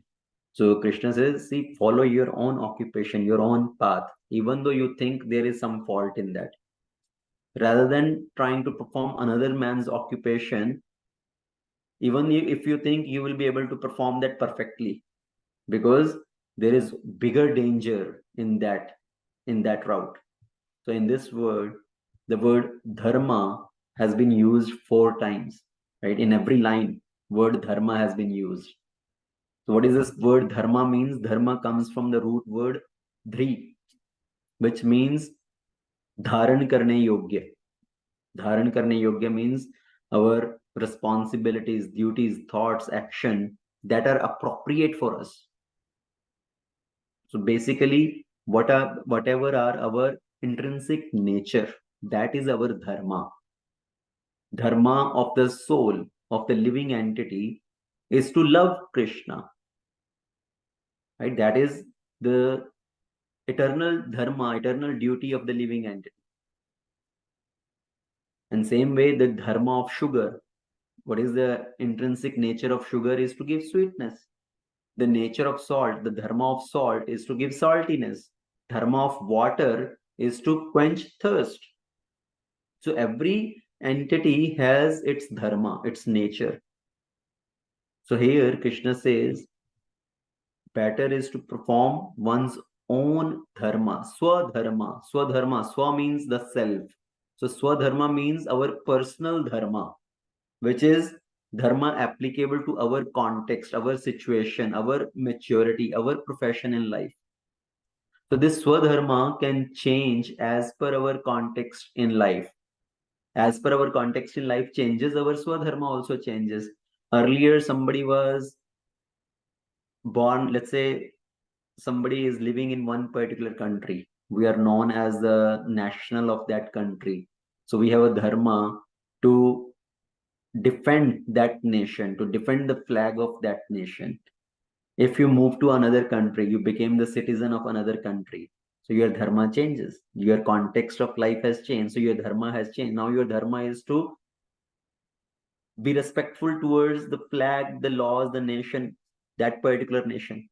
So Krishna says, see, follow your own occupation, your own path, even though you think there is some fault in that. Rather than trying to perform another man's occupation, even if you think you will be able to perform that perfectly, because there is bigger danger in that route. So in this word, the word dharma has been used 4 times, right? In every line, word dharma has been used. So what is this word dharma means? Dharma comes from the root word dhri, which means dharan karne yogya. Dharan karne yogya means our responsibilities, duties, thoughts, action that are appropriate for us. So basically, whatever are our intrinsic nature, that is our dharma. Dharma of the soul, of the living entity, is to love Krishna. Right? That is the eternal dharma, eternal duty of the living entity. And same way, the dharma of sugar, what is the intrinsic nature of sugar is to give sweetness. The nature of salt, the dharma of salt is to give saltiness. Dharma of water is to quench thirst. So every entity has its dharma, its nature. So here Krishna says, better is to perform one's own dharma, swadharma. Swadharma, swa means the self. So swadharma means our personal dharma, which is dharma applicable to our context, our situation, our maturity, our profession in life. So this swadharma can change as per our context in life. As per our context in life changes, our swadharma also changes. Earlier, somebody was born, let's say somebody is living in one particular country. We are known as the national of that country. So we have a dharma to defend that nation, to defend the flag of that nation. If you move to another country, you became the citizen of another country. So your dharma changes. Your context of life has changed. So your dharma has changed. Now your dharma is to be respectful towards the flag, the laws, the nation, that particular nation.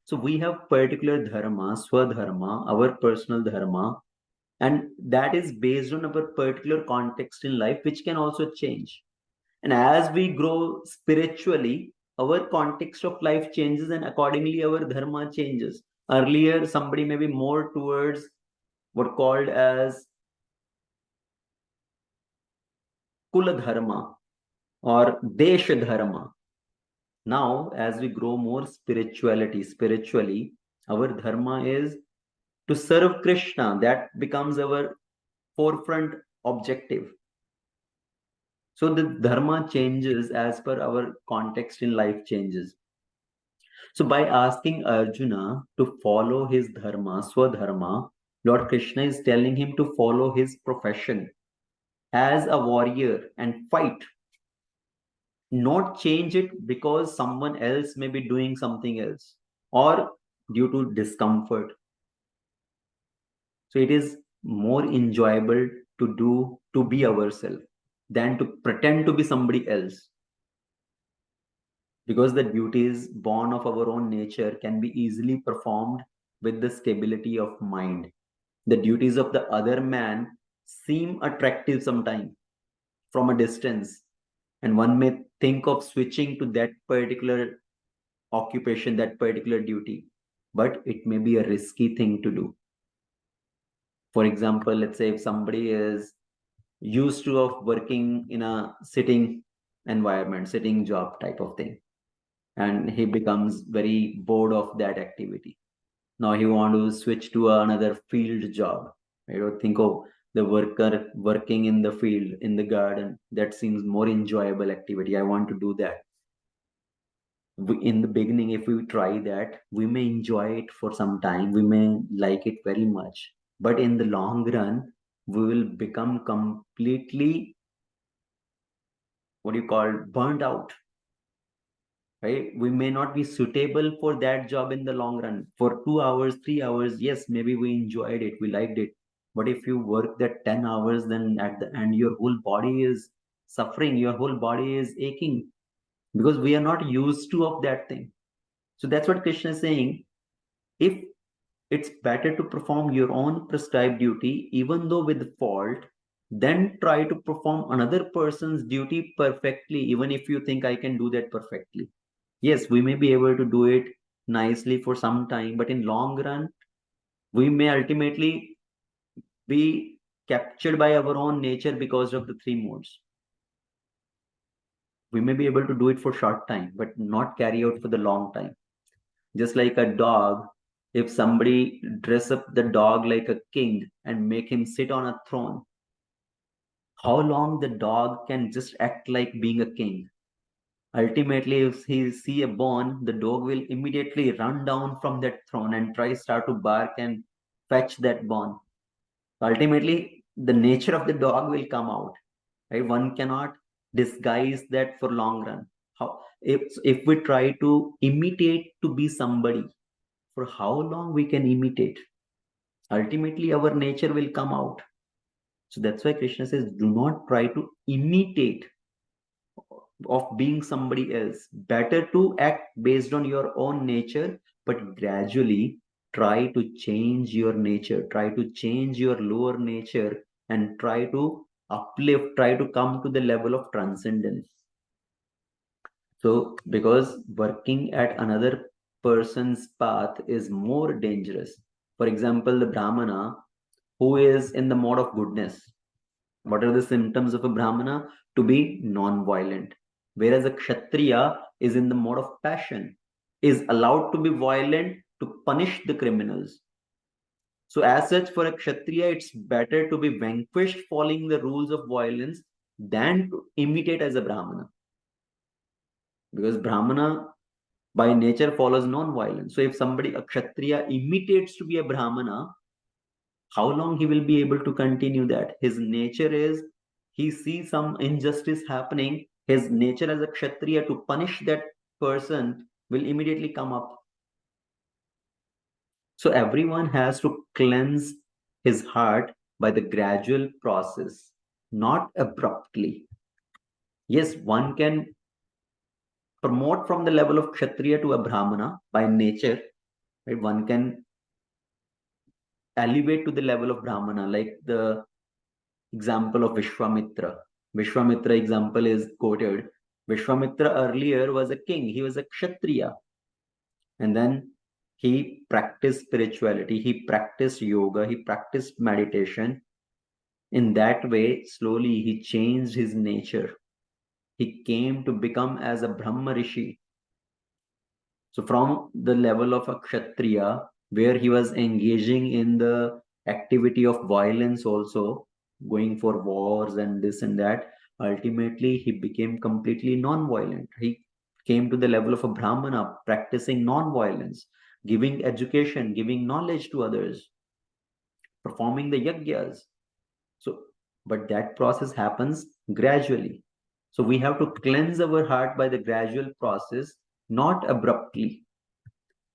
So we have particular dharma, swadharma, our personal dharma, and that is based on our particular context in life, which can also change. And as we grow spiritually, our context of life changes and accordingly our dharma changes. Earlier, somebody may be more towards what called as kula dharma or desha dharma. Now, as we grow more spiritually, our dharma is to serve Krishna. That becomes our forefront objective. So the dharma changes as per our context in life changes. So by asking Arjuna to follow his dharma, swadharma, Lord Krishna is telling him to follow his profession as a warrior and fight. Not change it because someone else may be doing something else or due to discomfort. So it is more enjoyable to be ourselves than to pretend to be somebody else. Because the duties born of our own nature can be easily performed with the stability of mind. The duties of the other man seem attractive sometimes from a distance, and one may think of switching to that particular occupation, that particular duty, but it may be a risky thing to do. For example, let's say if somebody is used to of working in a sitting environment, sitting job type of thing, and he becomes very bored of that activity. Now he want to switch to another field job. I don't think of the worker working in the field, in the garden. That seems more enjoyable activity. I want to do that. In the beginning, if we try that, we may enjoy it for some time. We may like it very much. But in the long run, we will become completely, burnt out. Right? We may not be suitable for that job in the long run. For 2 hours, 3 hours, yes, maybe we enjoyed it, we liked it. But if you work that 10 hours, then at the end, your whole body is suffering, your whole body is aching because we are not used to of that thing. So that's what Krishna is saying. If it's better to perform your own prescribed duty, even though with fault, then try to perform another person's duty perfectly, even if you think I can do that perfectly. Yes, we may be able to do it nicely for some time, but in long run, we may ultimately be captured by our own nature because of the three modes. We may be able to do it for short time, but not carry out for the long time. Just like a dog, if somebody dress up the dog like a king and make him sit on a throne, how long the dog can just act like being a king? Ultimately, if he see a bone, the dog will immediately run down from that throne and start to bark and fetch that bone. Ultimately, the nature of the dog will come out. Right? One cannot disguise that for long run. How if we try to imitate to be somebody, for how long we can imitate? Ultimately, our nature will come out. So that's why Krishna says, do not try to imitate of being somebody else. Better to act based on your own nature, but gradually try to change your nature, try to change your lower nature, and try to uplift, try to come to the level of transcendence. So, because working at another person's path is more dangerous. For example, the Brahmana who is in the mode of goodness. What are the symptoms of a Brahmana? To be non-violent. Whereas a Kshatriya is in the mode of passion, is allowed to be violent to punish the criminals. So as such, for a Kshatriya, it's better to be vanquished following the rules of violence than to imitate as a Brahmana. Because Brahmana by nature follows non-violence. So if somebody, a Kshatriya, imitates to be a Brahmana, how long he will be able to continue that? His nature is, he sees some injustice happening, his nature as a Kshatriya to punish that person will immediately come up. So everyone has to cleanse his heart by the gradual process, not abruptly. Yes, one can promote from the level of Kshatriya to a Brahmana by nature, right? One can elevate to the level of Brahmana, like the example of Vishwamitra. Vishwamitra example is quoted. Vishwamitra earlier was a king, he was a Kshatriya. And then he practiced spirituality, he practiced yoga, he practiced meditation. In that way, slowly he changed his nature. He came to become as a Brahma Rishi. So from the level of a Kshatriya, where he was engaging in the activity of violence also, going for wars and this and that, ultimately he became completely non-violent. He came to the level of a Brahmana, practicing non-violence, giving education, giving knowledge to others, performing the yajnas. So, but that process happens gradually. So we have to cleanse our heart by the gradual process, not abruptly.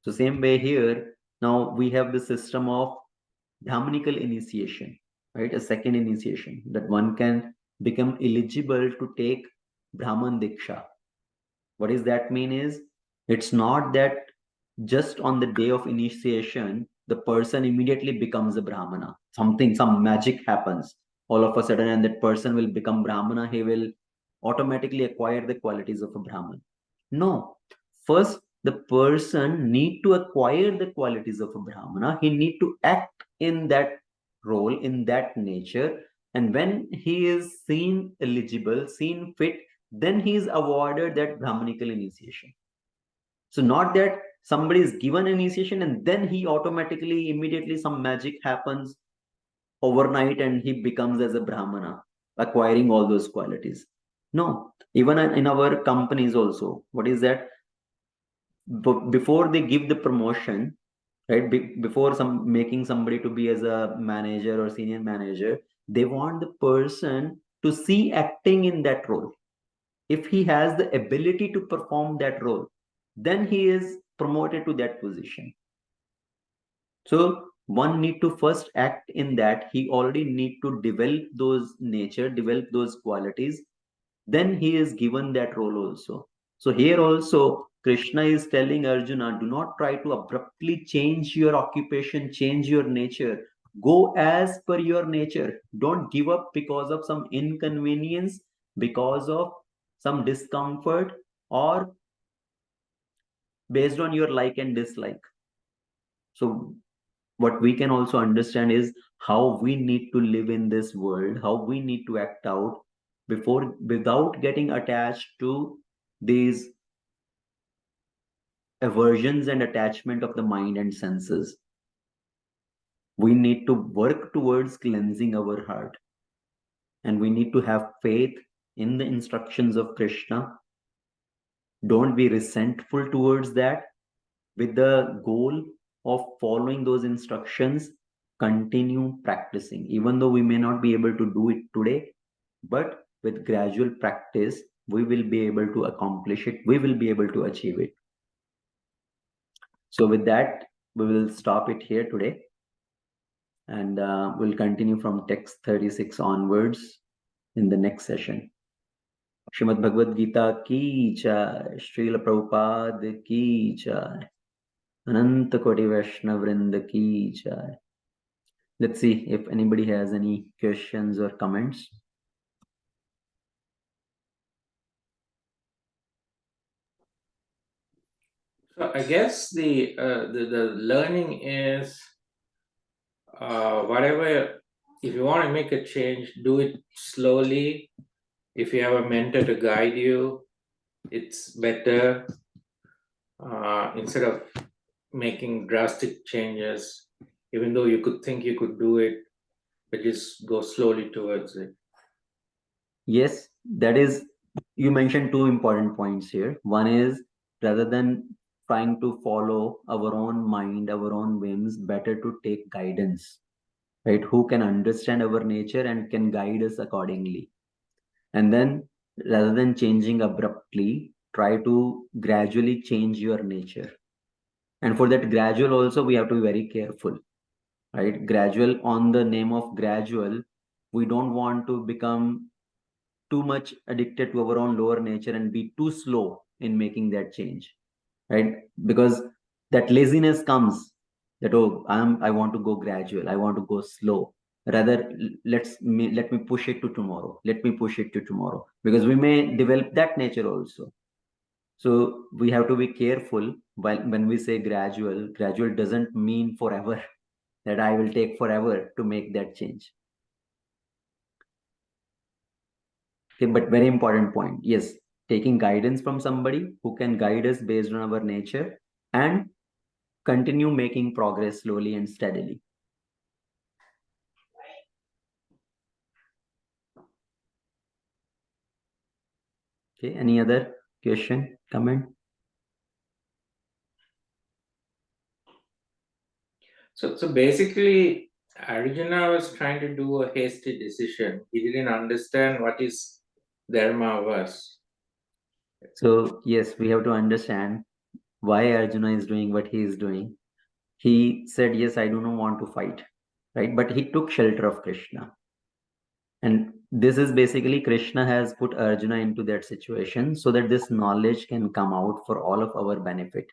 So same way here, now we have the system of Brahmanical initiation, right? A second initiation that one can become eligible to take Brahman Diksha. What does that mean is, it's not that just on the day of initiation, the person immediately becomes a Brahmana. Some magic happens all of a sudden and that person will become Brahmana. He will automatically acquire the qualities of a Brahman. No, first the person need to acquire the qualities of a Brahmana. He need to act in that role, in that nature. And when he is seen eligible, seen fit, then he is awarded that Brahmanical initiation. So not that somebody is given initiation and then he automatically, immediately some magic happens overnight and he becomes as a Brahmana, acquiring all those qualities. No, even in our companies also, what is that? Before they give the promotion, right? Before making somebody to be as a manager or senior manager, they want the person to see acting in that role. If he has the ability to perform that role, then he is promoted to that position. So one need to first act in that. He already need to develop those nature, develop those qualities. Then he is given that role also. So here also Krishna is telling Arjuna, do not try to abruptly change your occupation, change your nature. Go as per your nature. Don't give up because of some inconvenience, because of some discomfort, or based on your like and dislike. So what we can also understand is how we need to live in this world, how we need to act out without getting attached to these aversions and attachment of the mind and senses. We need to work towards cleansing our heart, and we need to have faith in the instructions of Krishna. Don't be resentful towards that. With the goal of following those instructions, continue practicing. Even though we may not be able to do it today, but with gradual practice, we will be able to accomplish it. We will be able to achieve it. So with that, we will stop it here today. And we'll continue from text 36 onwards in the next session. Srimad Bhagavad Gita Ki Jai, Srila Prabhupada Ki Jai, Ananta Koti Vaishnava Vrinda Ki Jai. Let's see if anybody has any questions or comments. So I guess the learning is whatever. If you want to make a change, do it slowly. If you have a mentor to guide you, it's better instead of making drastic changes. Even though you could think you could do it, but just go slowly towards it. Yes, that is, you mentioned two important points here. One is, rather than trying to follow our own mind, our own whims, better to take guidance, right? Who can understand our nature and can guide us accordingly. And then, rather than changing abruptly, try to gradually change your nature. And for that gradual also, we have to be very careful, right? Gradual, on the name of gradual, we don't want to become too much addicted to our own lower nature and be too slow in making that change, right? Because that laziness comes that, oh, I want to go gradual, I want to go slow. Rather, let me push it to tomorrow. Let me push it to tomorrow, because we may develop that nature also. So we have to be careful when we say gradual. Gradual doesn't mean forever, that I will take forever to make that change. Okay, but very important point. Yes, taking guidance from somebody who can guide us based on our nature, and continue making progress slowly and steadily. Okay, any other question, comment? So basically, Arjuna was trying to do a hasty decision. He didn't understand what his dharma was. So yes, we have to understand why Arjuna is doing what he is doing. He said, yes, I do not want to fight, right? But he took shelter of Krishna. And this is basically, Krishna has put Arjuna into that situation so that this knowledge can come out for all of our benefit.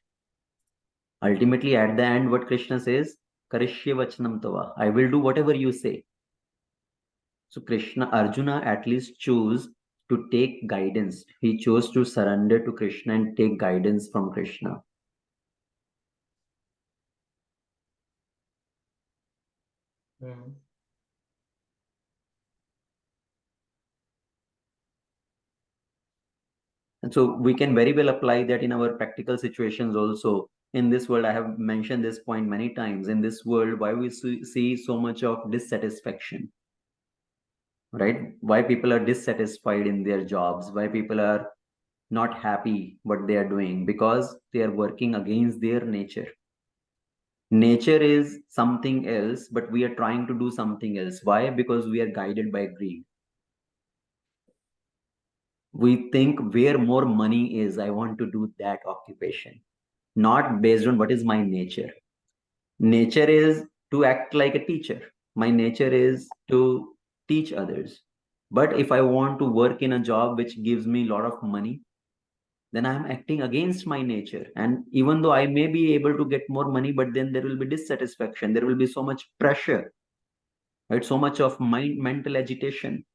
Ultimately, at the end, what Krishna says, Karishye vachanam tava, I will do whatever you say. So Arjuna at least chose to take guidance. He chose to surrender to Krishna and take guidance from Krishna. Mm. And so we can very well apply that in our practical situations also. In this world, I have mentioned this point many times. In this world, why we see so much of dissatisfaction, right? Why people are dissatisfied in their jobs, why people are not happy what they are doing, because they are working against their nature. Nature is something else, but we are trying to do something else. Why? Because we are guided by greed. We think where more money is, I want to do that occupation, not based on what is my nature. Nature is to act like a teacher. My nature is to teach others. But if I want to work in a job which gives me a lot of money, then I am acting against my nature. And even though I may be able to get more money, but then there will be dissatisfaction. There will be so much pressure, right? So much of mental agitation.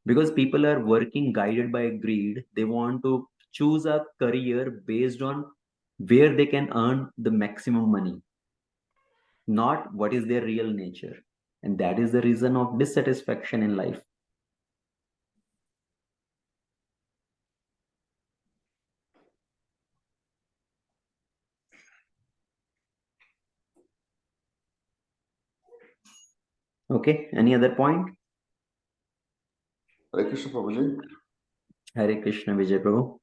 Because people are working guided by greed, they want to choose a career based on where they can earn the maximum money, not what is their real nature. And that is the reason of dissatisfaction in life. Okay, any other point? Hare Krishna Prabhuji. Hare Krishna, Vijay Prabhu.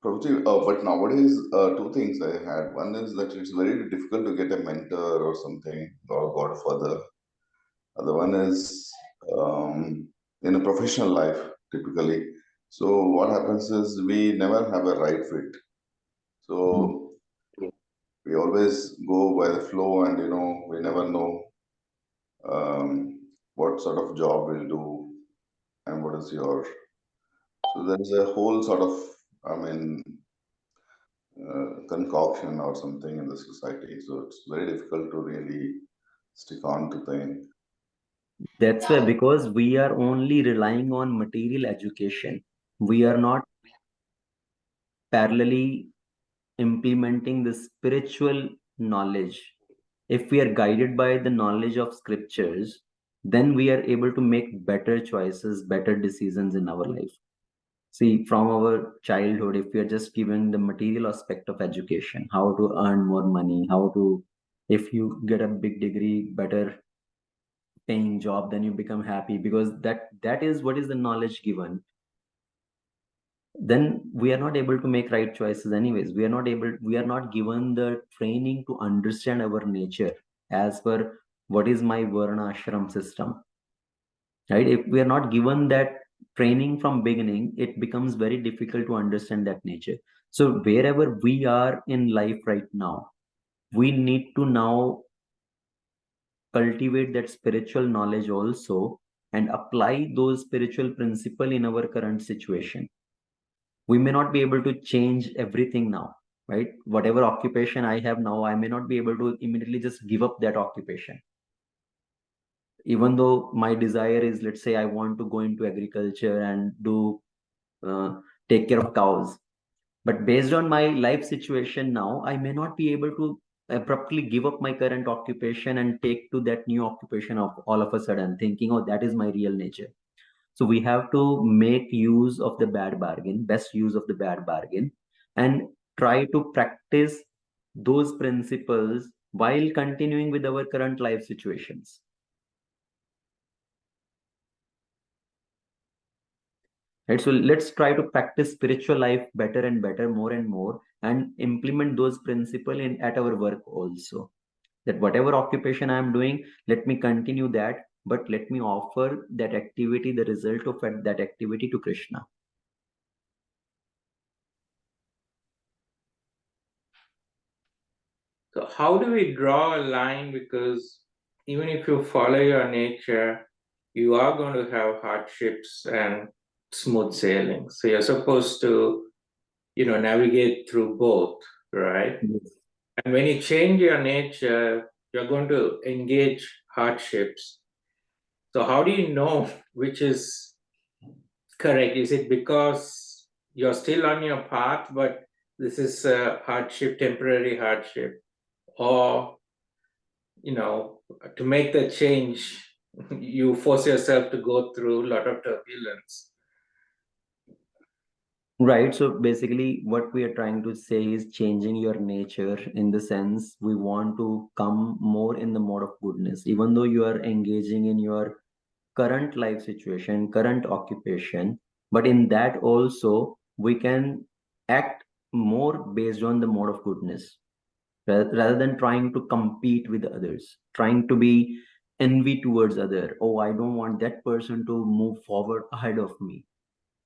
Prabhuji, but nowadays, two things I had. One is that it's very difficult to get a mentor or something, or godfather. Other one is in a professional life, typically. So what happens is we never have a right fit. So we always go by the flow, and we never know what sort of job we'll do and what is your. So there is a whole sort of, concoction or something in the society. So it's very difficult to really stick on to things. That's why, because we are only relying on material education, we are not parallelly implementing the spiritual knowledge. If we are guided by the knowledge of scriptures, then we are able to make better choices, better decisions in our life. See, from our childhood, if we are just given the material aspect of education, how to earn more money, how to, if you get a big degree, better paying job, then you become happy, because that is what is the knowledge given. Then we are not able to make right choices anyways. We are not given the training to understand our nature as per what is my varna ashram system, right? If we are not given that training from beginning, it becomes very difficult to understand that nature. So wherever we are in life right now, we need to now cultivate that spiritual knowledge also, and apply those spiritual principle in our current situation. We may not be able to change everything now, right? Whatever occupation I have now, I may not be able to immediately just give up that occupation. Even though my desire is, let's say, I want to go into agriculture and do take care of cows, but based on my life situation now, I may not be able to abruptly give up my current occupation and take to that new occupation of all of a sudden, thinking, oh, that is my real nature. So we have to make use of the bad bargain, best use of the bad bargain, and try to practice those principles while continuing with our current life situations. Right, so let's try to practice spiritual life better and better, more and more, and implement those principles in at our work also. That whatever occupation I am doing, let me continue that, but let me offer that activity, the result of that activity, to Krishna. So how do we draw a line? Because even if you follow your nature, you are going to have hardships and smooth sailing. So you're supposed to, navigate through both, right? Yes. And when you change your nature, you're going to engage hardships. So how do you know which is correct? Is it because you're still on your path, but this is a hardship, temporary hardship? Or, to make the change, you force yourself to go through a lot of turbulence. Right. So basically, what we are trying to say is changing your nature, in the sense we want to come more in the mode of goodness. Even though you are engaging in your current life situation, current occupation, but in that also we can act more based on the mode of goodness, rather than trying to compete with others, trying to be envy towards other. Oh, I don't want that person to move forward ahead of me.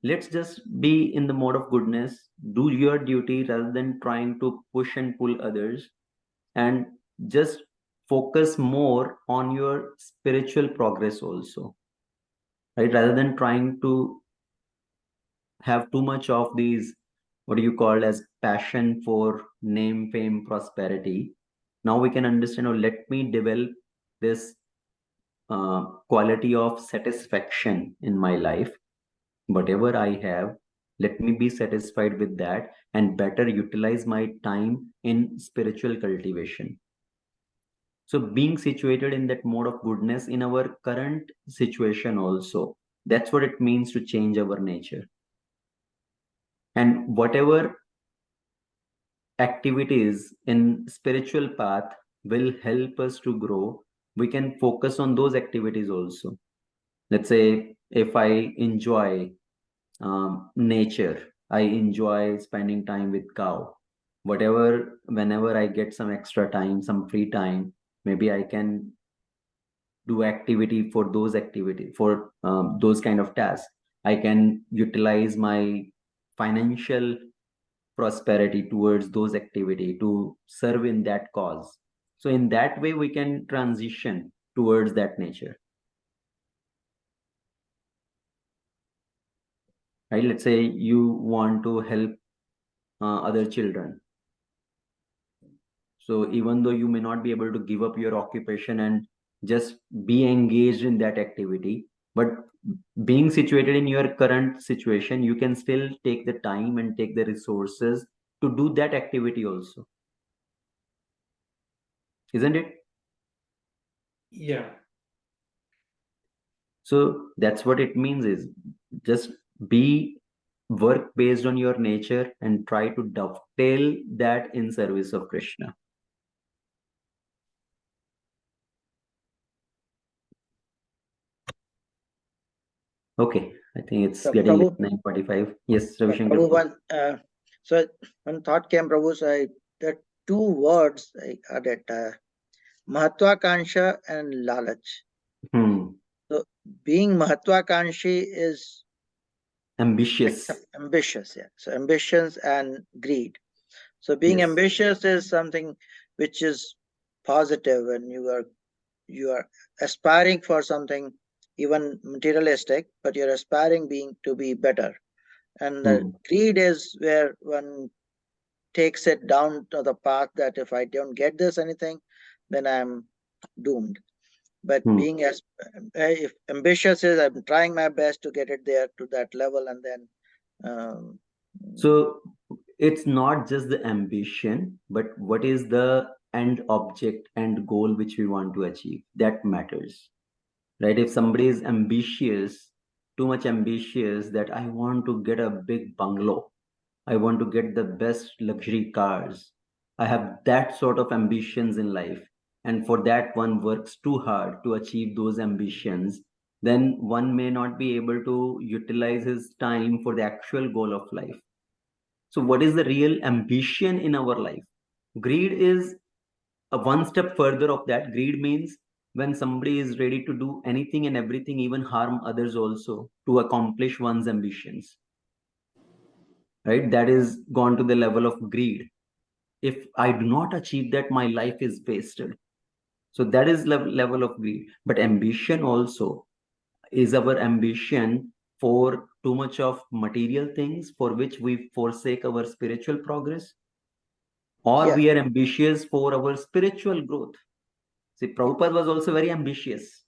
Let's just be in the mode of goodness, do your duty rather than trying to push and pull others, and just focus more on your spiritual progress also. right? Rather than trying to have too much of these, what do you call as passion for name, fame, prosperity. Now we can understand, oh, let me develop this quality of satisfaction in my life. Whatever I have, let me be satisfied with that and better utilize my time in spiritual cultivation. So being situated in that mode of goodness in our current situation also, that's what it means to change our nature. And whatever activities in spiritual path will help us to grow, we can focus on those activities also. Let's say if I enjoy nature, I enjoy spending time with cow. Whenever I get some extra time, some free time, maybe I can do activity for those kind of tasks. I can utilize my financial prosperity towards those activity to serve in that cause. So in that way, we can transition towards that nature. Right? Let's say you want to help other children. So even though you may not be able to give up your occupation and just be engaged in that activity, but being situated in your current situation, you can still take the time and take the resources to do that activity also. Isn't it? Yeah. So that's what it means, is just work based on your nature and try to dovetail that in service of Krishna. Okay, I think it's So, getting Prabhu, 9:45. Yes, Ravi Shankar. Prabhu, so one thought came, Prabhu, so there are two words I added, Mahatwakansha and Lalach. So being Mahatwakanshi is Ambitious. ambitious, yeah. So ambitions and greed. So being Yes. ambitious is something which is positive, and you are aspiring for something even materialistic, but you're aspiring to be better. And the greed is where one takes it down to the path that if I don't get this anything, then I'm doomed. But being as if ambitious is, I'm trying my best to get it there to that level, and then so it's not just the ambition, but what is the end object and goal which we want to achieve, that matters, right? If somebody is ambitious, too much ambitious, that I want to get a big bungalow, I want to get the best luxury cars, I have that sort of ambitions in life, and for that one works too hard to achieve those ambitions, then one may not be able to utilize his time for the actual goal of life. So what is the real ambition in our life? Greed is a one step further of that. Greed means when somebody is ready to do anything and everything, even harm others also, to accomplish one's ambitions. Right? That is gone to the level of greed. If I do not achieve that, my life is wasted. So that is level of greed. But ambition also is our ambition for too much of material things for which we forsake our spiritual progress, or we are ambitious for our spiritual growth. See, Prabhupada was also very ambitious,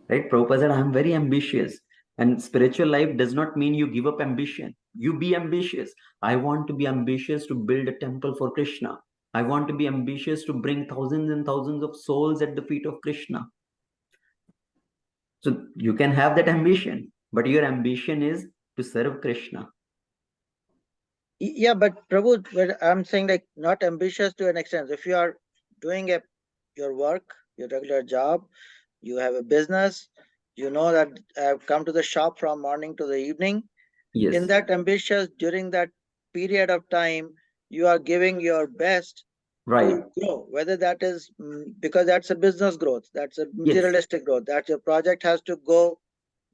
right? Prabhupada said, I'm very ambitious. And spiritual life does not mean you give up ambition. You be ambitious. I want to be ambitious to build a temple for Krishna. I want to be ambitious to bring thousands and thousands of souls at the feet of Krishna. So you can have that ambition, but your ambition is to serve Krishna. Yeah, but Prabhu, but I'm saying like not ambitious to an extent. If you are doing your work, your regular job, you have a business, you know that I've come to the shop from morning to the evening. Yes. In that ambitious, during that period of time, you are giving your best to grow, whether that is because that's a business growth, that's a materialistic growth, that your project has to go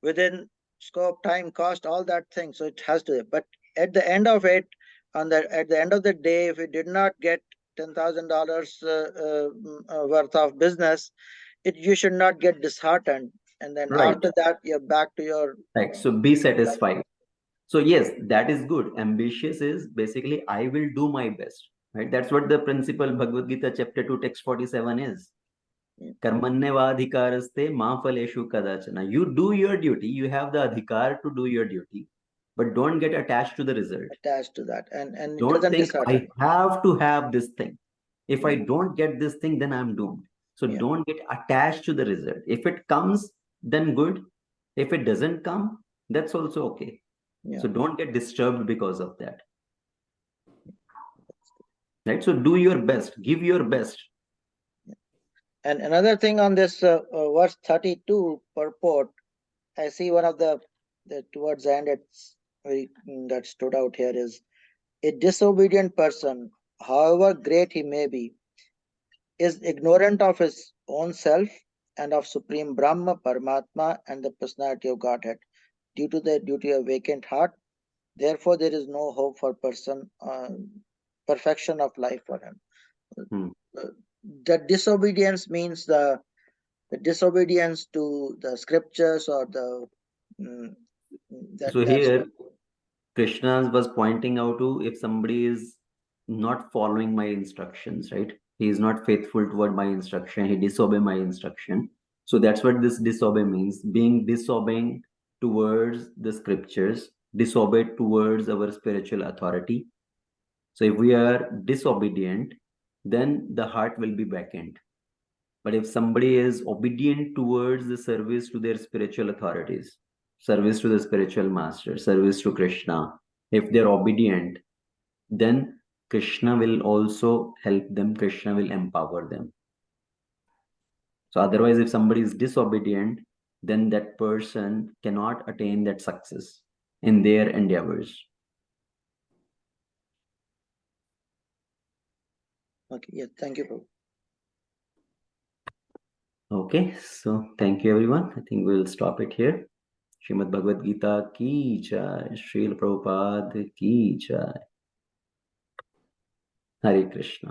within scope, time, cost, all that thing. So it has to, but at the end of it, at the end of the day, if you did not get $10,000 worth of business, you should not get disheartened. and then Right. after that you're back to your Right. So be satisfied. So yes, that is good. Ambitious is basically I will do my best. Right. That's what the principle Bhagavad Gita Chapter 2 text 47 is. Yeah. Karmanyavadhikaraste ma phaleshu kadachana. You do your duty. You have the adhikar to do your duty, but don't get attached to the result. attached to that, and it Don't doesn't think dishearten. I have to have this thing. If I Yeah. don't get this thing, then I'm doomed. So Yeah. don't get attached to the result. If it comes, then good. If it doesn't come, that's also okay. Yeah. So don't get disturbed because of that. Right? So do your best. Give your best. And another thing on this verse 32 purport, I see one of the towards the end, it's very that stood out here is a disobedient person, however great he may be, is ignorant of his own self and of Supreme Brahma, Paramatma, and the personality of Godhead. Due to a vacant heart, therefore there is no hope for perfection of life for him. The disobedience means the disobedience to the scriptures or the So here, Krishna was pointing out to if somebody is not following my instructions, right? He is not faithful toward my instruction. He disobey my instruction. So that's what this disobey means. Being disobeying towards the scriptures, disobey towards our spiritual authority. So if we are disobedient, then the heart will be vacant. But if somebody is obedient towards the service to their spiritual authorities, service to the spiritual master, service to Krishna, if they're obedient, then Krishna will also help them, Krishna will empower them. So otherwise, if somebody is disobedient, then that person cannot attain that success in their endeavors. Okay, yeah, thank you, Prabhu. Okay, so thank you everyone. I think we'll stop it here. Srimad Bhagavad Gita Ki Jai, Srila Prabhupada Ki Jai. Hare Krishna.